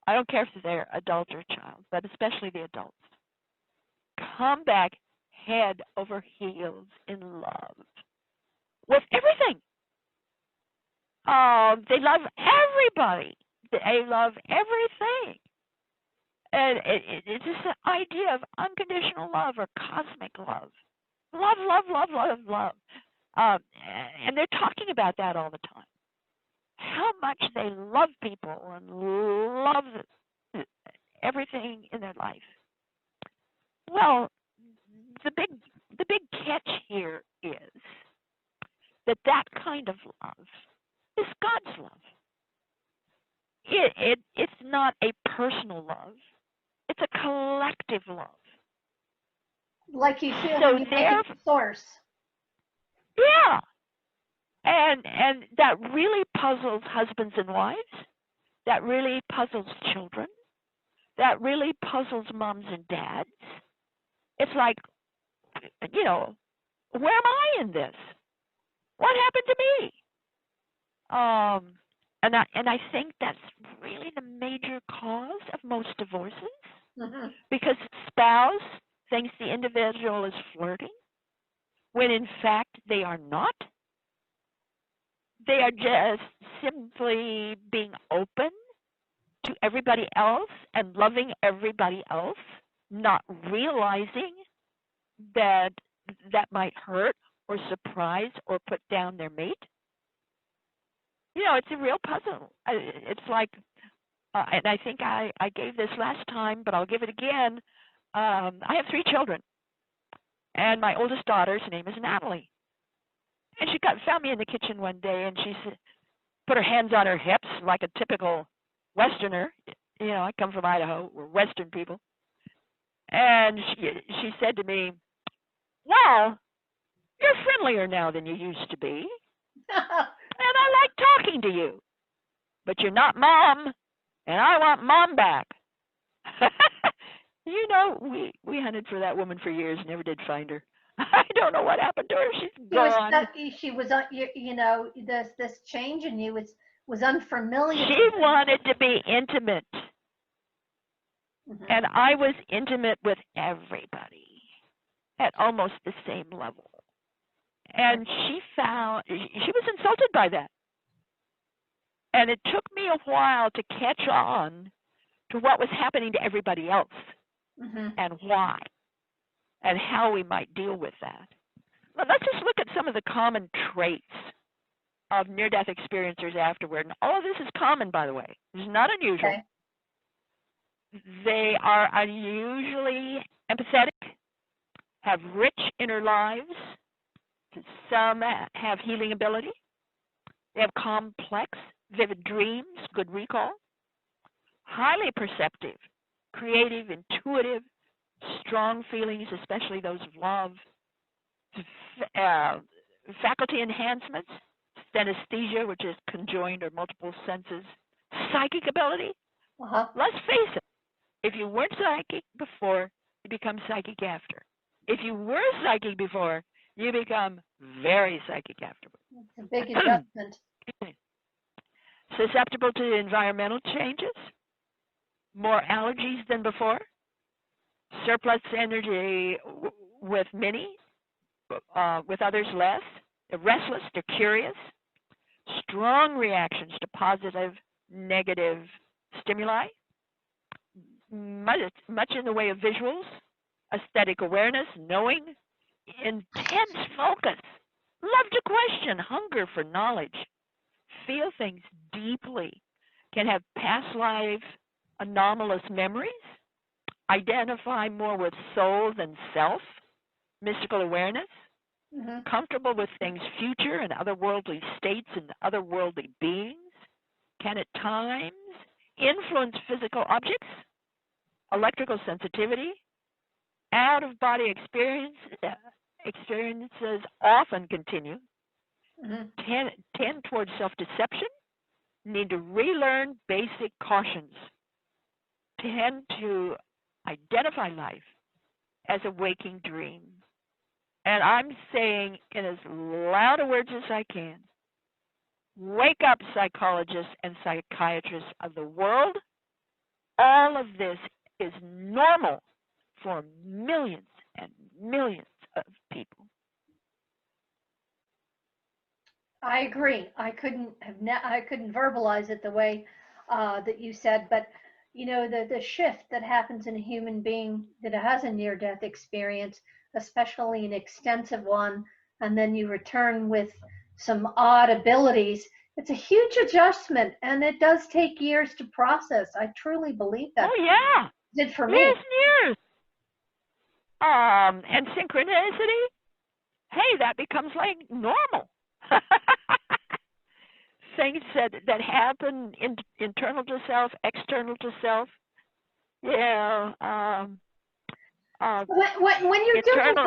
I don't care if they're adult or child, but especially the adults, come back head over heels in love with everything. They love everybody. They love everything. And it's this idea of unconditional love or cosmic love. Love, love, love, love, love. And they're talking about that all the time. How much they love people and love everything in their life. Well, the big catch here is that kind of love is God's love. It's not a personal love. It's a collective love. Like you feel when you make it the source. Yeah. And that really puzzles husbands and wives. That really puzzles children. That really puzzles moms and dads. It's like, where am I in this? What happened to me? And I think that's really the major cause of most divorces, because the spouse thinks the individual is flirting, when in fact they are not. They are just simply being open to everybody else and loving everybody else, not realizing that might hurt or surprise or put down their mate. It's a real puzzle. It's like, and I think I gave this last time, but I'll give it again. I have 3 children, and my oldest daughter's name is Natalie. And she found me in the kitchen one day, and she put her hands on her hips like a typical Westerner. I come from Idaho. We're Western people. And she said to me, "Well, you're friendlier now than you used to be. And I like talking to you. But you're not Mom, and I want Mom back." We hunted for that woman for years, never did find her. I don't know what happened to her. She's gone. She was, this change in you was unfamiliar. She wanted to be intimate. And I was intimate with everybody at almost the same level. And she was insulted by that. And it took me a while to catch on to what was happening to everybody else and why and how we might deal with that. But let's just look at some of the common traits of near-death experiencers afterward. And all of this is common, by the way. It's not unusual. Okay. They are unusually empathetic, have rich inner lives. Some have healing ability. They have complex, vivid dreams, good recall. Highly perceptive, creative, intuitive, strong feelings, especially those of love. Faculty enhancements, synesthesia, which is conjoined or multiple senses. Psychic ability. Let's face it, if you weren't psychic before, you become psychic after. If you were psychic before, you become very psychic afterward. It's a big adjustment. Susceptible to environmental changes, more allergies than before, surplus energy with many, with others less. They're restless, they're curious, strong reactions to positive, negative stimuli, much in the way of visuals, aesthetic awareness, knowing, intense focus, love to question, hunger for knowledge, feel things deeply, can have past life anomalous memories, identify more with soul than self, mystical awareness, comfortable with things future and otherworldly states and otherworldly beings, can at times influence physical objects, electrical sensitivity, out-of-body experiences often continue, tend towards self-deception, need to relearn basic cautions, tend to identify life as a waking dream. And I'm saying in as loud a words as I can, wake up, psychologists and psychiatrists of the world. All of this is normal for millions and millions of people. I agree. I couldn't verbalize it the way that you said, but the shift that happens in a human being that has a near-death experience, especially an extensive one, and then you return with some odd abilities. It's a huge adjustment, and it does take years to process. I truly believe that. Oh, yeah. It did for me. Years and years. And synchronicity, hey, that becomes like normal. Things that happen internal to self, external to self. Yeah. When you're doing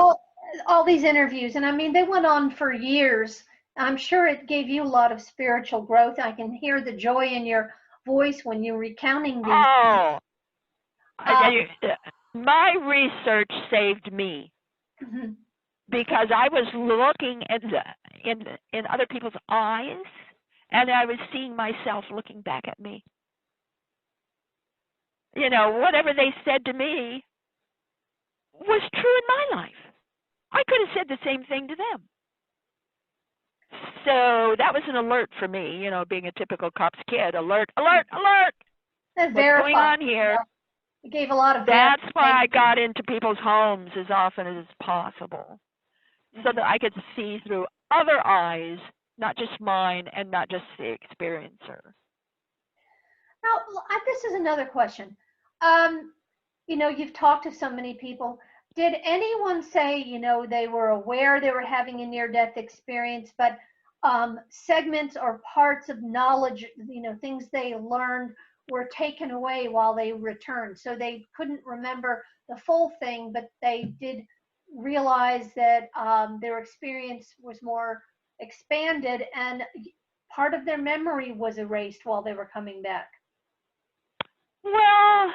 all these interviews, and I mean, they went on for years, I'm sure it gave you a lot of spiritual growth. I can hear the joy in your voice when you're recounting these. Oh, my research saved me. Mm-hmm. Because I was looking at in other people's eyes, and I was seeing myself looking back at me. Whatever they said to me was true in my life. I could have said the same thing to them. So that was an alert for me, being a typical cop's kid. Alert, alert, alert! What's going on here? Yeah. It gave a lot of. That's why I got into people's homes as often as possible. So that I could see through other eyes, not just mine and not just the experiencer. Now, this is another question. You've talked to so many people. Did anyone say, they were aware they were having a near-death experience, but segments or parts of knowledge, things they learned were taken away while they returned? So they couldn't remember the full thing, but they did realize that their experience was more expanded and part of their memory was erased while they were coming back. Well,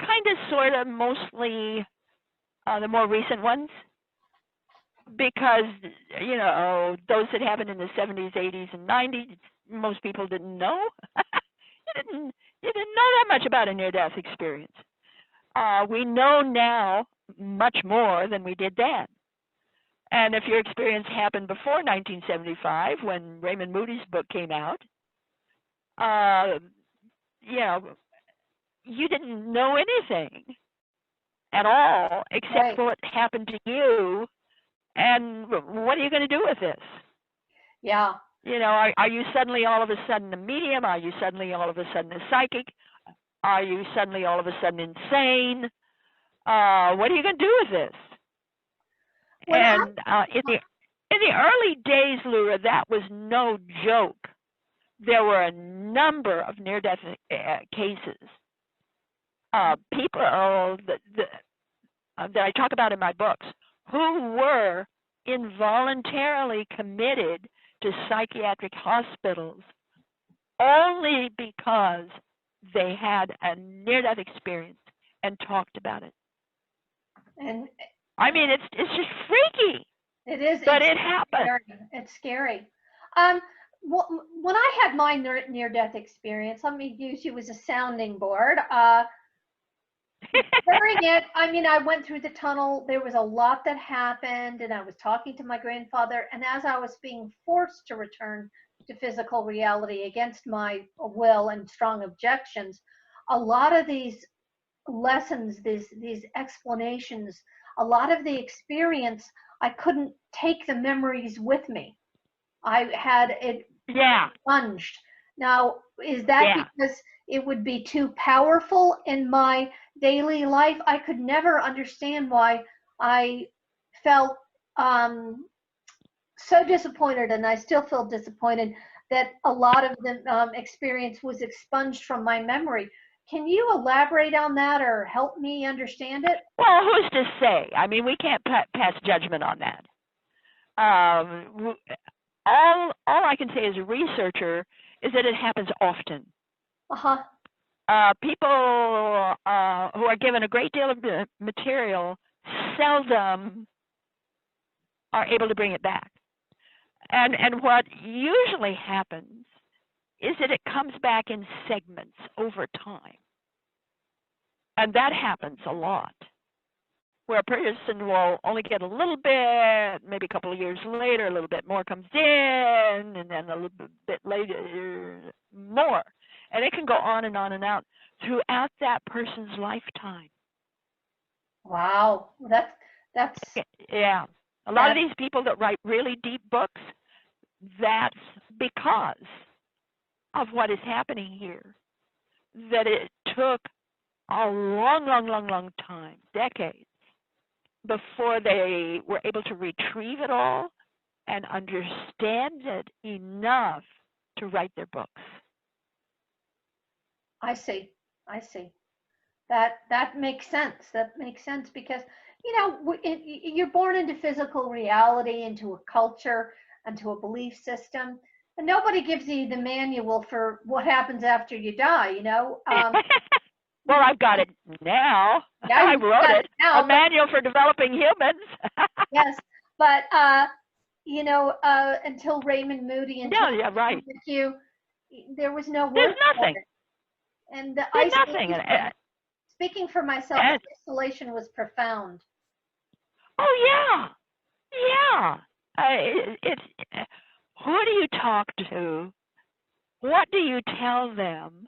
kind of, sort of, mostly the more recent ones, because those that happened in the 70s, 80s, and 90s, most people didn't know. you didn't know that much about a near-death experience. We know now much more than we did then. And if your experience happened before 1975, when Raymond Moody's book came out, you didn't know anything at all except for what happened to you. And what are you going to do with this? Yeah. Are you suddenly all of a sudden a medium? Are you suddenly all of a sudden a psychic? Are you suddenly all of a sudden insane? What are you going to do with this? Well, and in the early days, Laura, that was no joke. There were a number of near-death cases. People that I talk about in my books who were involuntarily committed to psychiatric hospitals only because they had a near-death experience and talked about it. And I mean, it's just freaky. It is, but it happened. It's scary. When I had my near-death experience, let me use you as a sounding board. During it, I went through the tunnel. There was a lot that happened, and I was talking to my grandfather. And as I was being forced to return to physical reality against my will and strong objections, a lot of these lessons, these explanations, a lot of the experience, I couldn't take the memories with me. I had it expunged. Now, is that because it would be too powerful in my daily life? I could never understand why I felt so disappointed, and I still feel disappointed that a lot of the experience was expunged from my memory. Can you elaborate on that or help me understand it? Well, who's to say? I mean, we can't pass judgment on that. All I can say as a researcher is that it happens often. People who are given a great deal of material seldom are able to bring it back. And what usually happens is that it comes back in segments over time. And that happens a lot, where a person will only get a little bit, maybe a couple of years later, a little bit more comes in, and then a little bit later, more. And it can go on and on and on throughout that person's lifetime. Wow, that's Yeah. A lot of these people that write really deep books, that's because of what is happening here. That it took a long time, decades, before they were able to retrieve it all and understand it enough to write their books. I see. That makes sense. That makes sense because, you know, you're born into physical reality, into a culture, into a belief system, and nobody gives you the manual for what happens after you die, you know. Well, I've got it now. Yeah, I you've wrote got it. it now, A manual for developing humans. yes, but you know, until Raymond Moody and No, yeah, right. you, there was no There's word for nothing. it. And the There's nothing. isolation, speaking for myself, the isolation was profound. Oh yeah. It's who do you talk to? What do you tell them?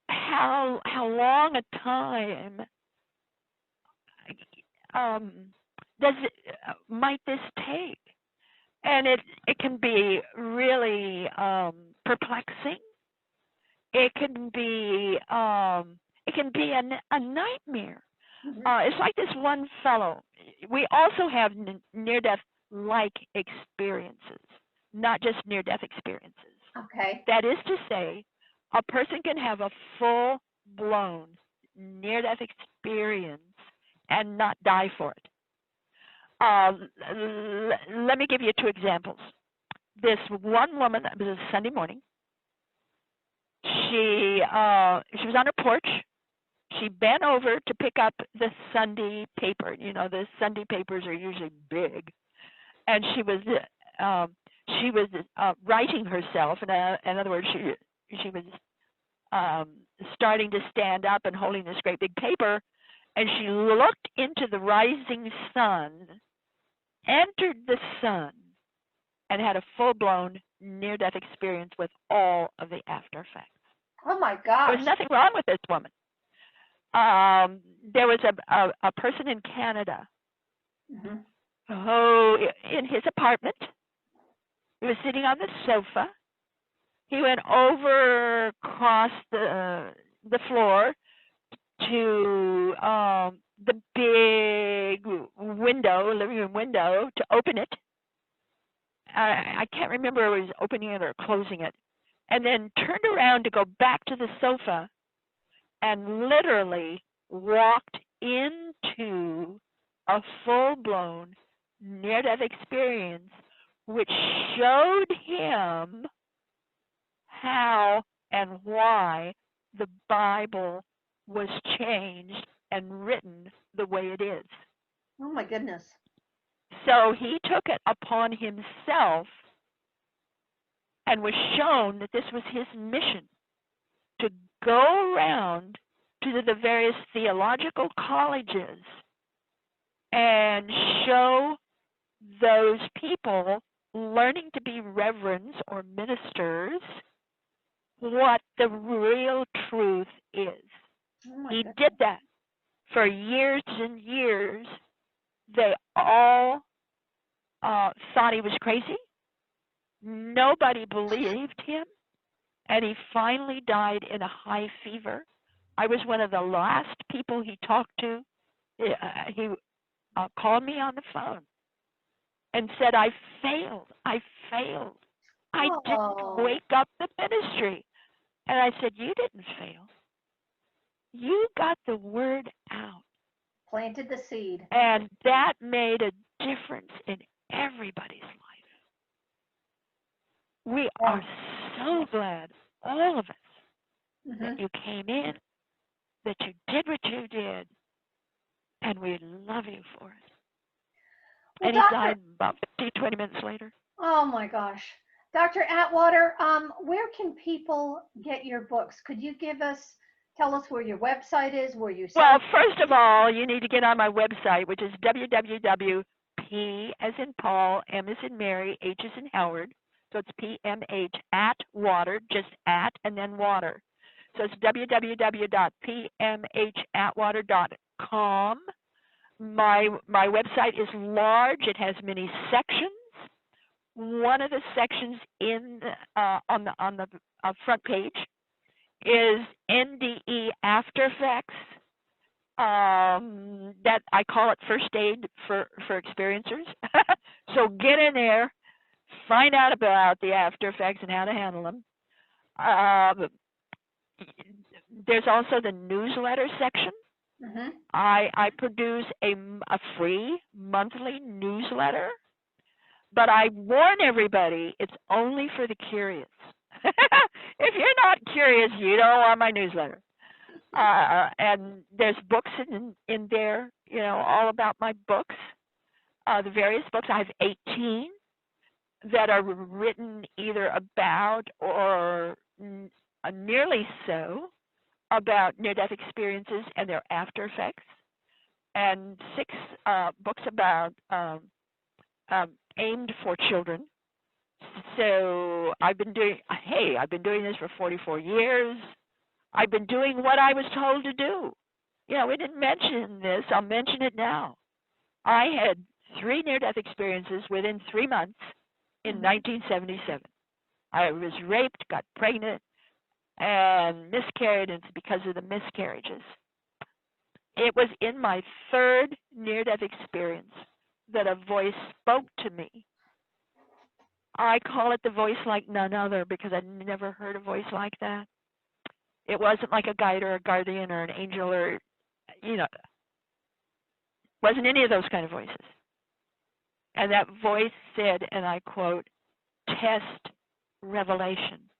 How long a time does it might this take? And it can be really perplexing. It can be a nightmare. It's like this one fellow. We also have near-death like experiences, not just near-death experiences. Okay. That is to say, a person can have a full-blown near-death experience and not die for it. Let me give you two examples. This one woman, it was a Sunday morning. She was on her porch. She bent over to pick up the Sunday paper. You know, the Sunday papers are usually big, and she was writing herself. In other words, she was starting to stand up and holding this great big paper, and she looked into the rising sun, entered the sun, and had a full-blown near-death experience with all of the after effects. Oh my gosh! There was nothing wrong with this woman. There was a person in Canada who, in his apartment, he was sitting on the sofa. He went over across the floor to the big window, living room window, to open it. I can't remember if he was opening it or closing it, and then turned around to go back to the sofa and literally walked into a full-blown near-death experience, which showed him how and why the Bible was changed and written the way it is. Oh my goodness. So he took it upon himself and was shown that this was his mission, to go around to the various theological colleges and show those people learning to be reverends or ministers what the real truth is. He did that for years and years. They all thought he was crazy. Nobody believed him. And he finally died in a high fever. I was one of the last people he talked to. He called me on the phone and said, I failed. I didn't wake up the ministry. And I said, you didn't fail. You got the word out. Planted the seed. And that made a difference in everybody's life. We are so glad, all of us, that you came in, that you did what you did, and we love you for it. Well, and he died about 20 minutes later. Oh my gosh. Dr. Atwater, where can people get your books? Could you tell us where your website is, where you Well, first of all, you need to get on my website, which is www.p as in Paul, M as in Mary, H as in Howard. So it's PMH Atwater, just at and then water. So it's www.pmhatwater.com. My website is large. It has many sections. One of the sections on the front page is NDE after effects. That I call it first aid for experiencers. So get in there, find out about the after effects and how to handle them. There's also the newsletter section. Mm-hmm. I produce a free monthly newsletter, but I warn everybody it's only for the curious. If you're not curious, you don't want my newsletter. And there's books in there, you know, all about my books, the various books. I have 18 that are written either about or nearly so about near-death experiences and their after effects, and 6 books about aimed for children. So I've been doing this for 44 years. I've been doing what I was told to do. You know, we didn't mention this. I'll mention it now. I had 3 near-death experiences within 3 months in 1977. I was raped, got pregnant, and miscarried, and it's because of the miscarriages. It was in my 3rd near-death experience that a voice spoke to me. I call it the voice like none other because I'd never heard a voice like that. It wasn't like a guide or a guardian or an angel or, you know, wasn't any of those kind of voices. And that voice said, and I quote, "Test revelation.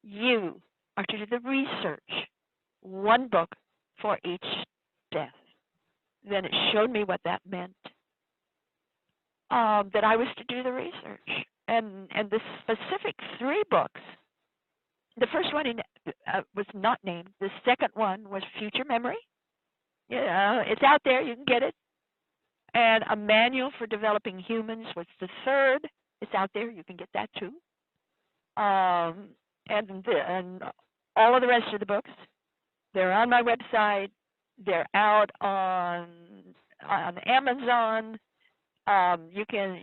You are to do the research, 1 book for each death." Then it showed me what that meant, that I was to do the research. And the specific 3 books, the first one was not named. The second one was Future Memory. You know, it's out there, you can get it. And A Manual for Developing Humans was the 3rd. It's out there, you can get that too. And all of the rest of the books, they're on my website. They're out on Amazon. You can,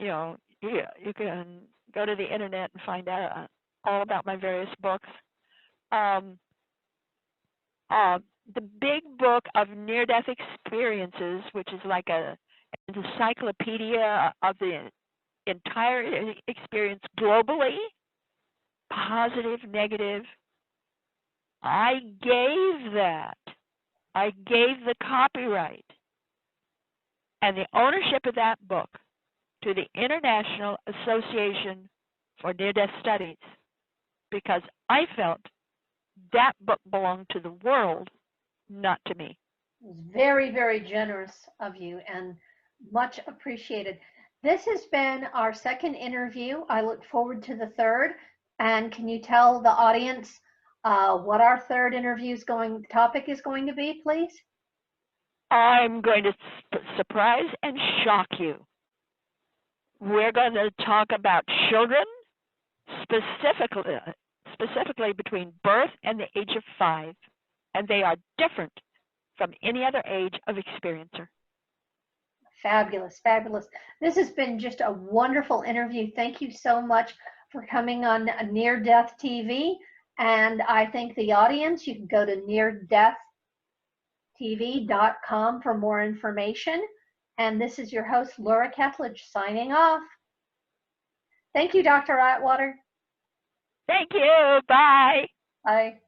you can go to the internet and find out all about my various books. The big book of near-death experiences, which is like an encyclopedia of the entire experience globally, positive, negative. I gave the copyright and the ownership of that book to the International Association for Near-Death Studies because I felt that book belonged to the world, not to me. It was very, very generous of you and much appreciated. This has been our 2nd interview. I look forward to the 3rd. And can you tell the audience what our 3rd topic is going to be, please? I'm going to surprise and shock you. We're going to talk about children, specifically between birth and the age of 5, and they are different from any other age of experiencer. Fabulous, fabulous. This has been just a wonderful interview. Thank you so much for coming on Near-DeathTV. And I thank the audience. You can go to Near-DeathTV.com for more information. And this is your host, Laura Ketledge, signing off. Thank you, Dr. Atwater. Thank you. Bye. Bye.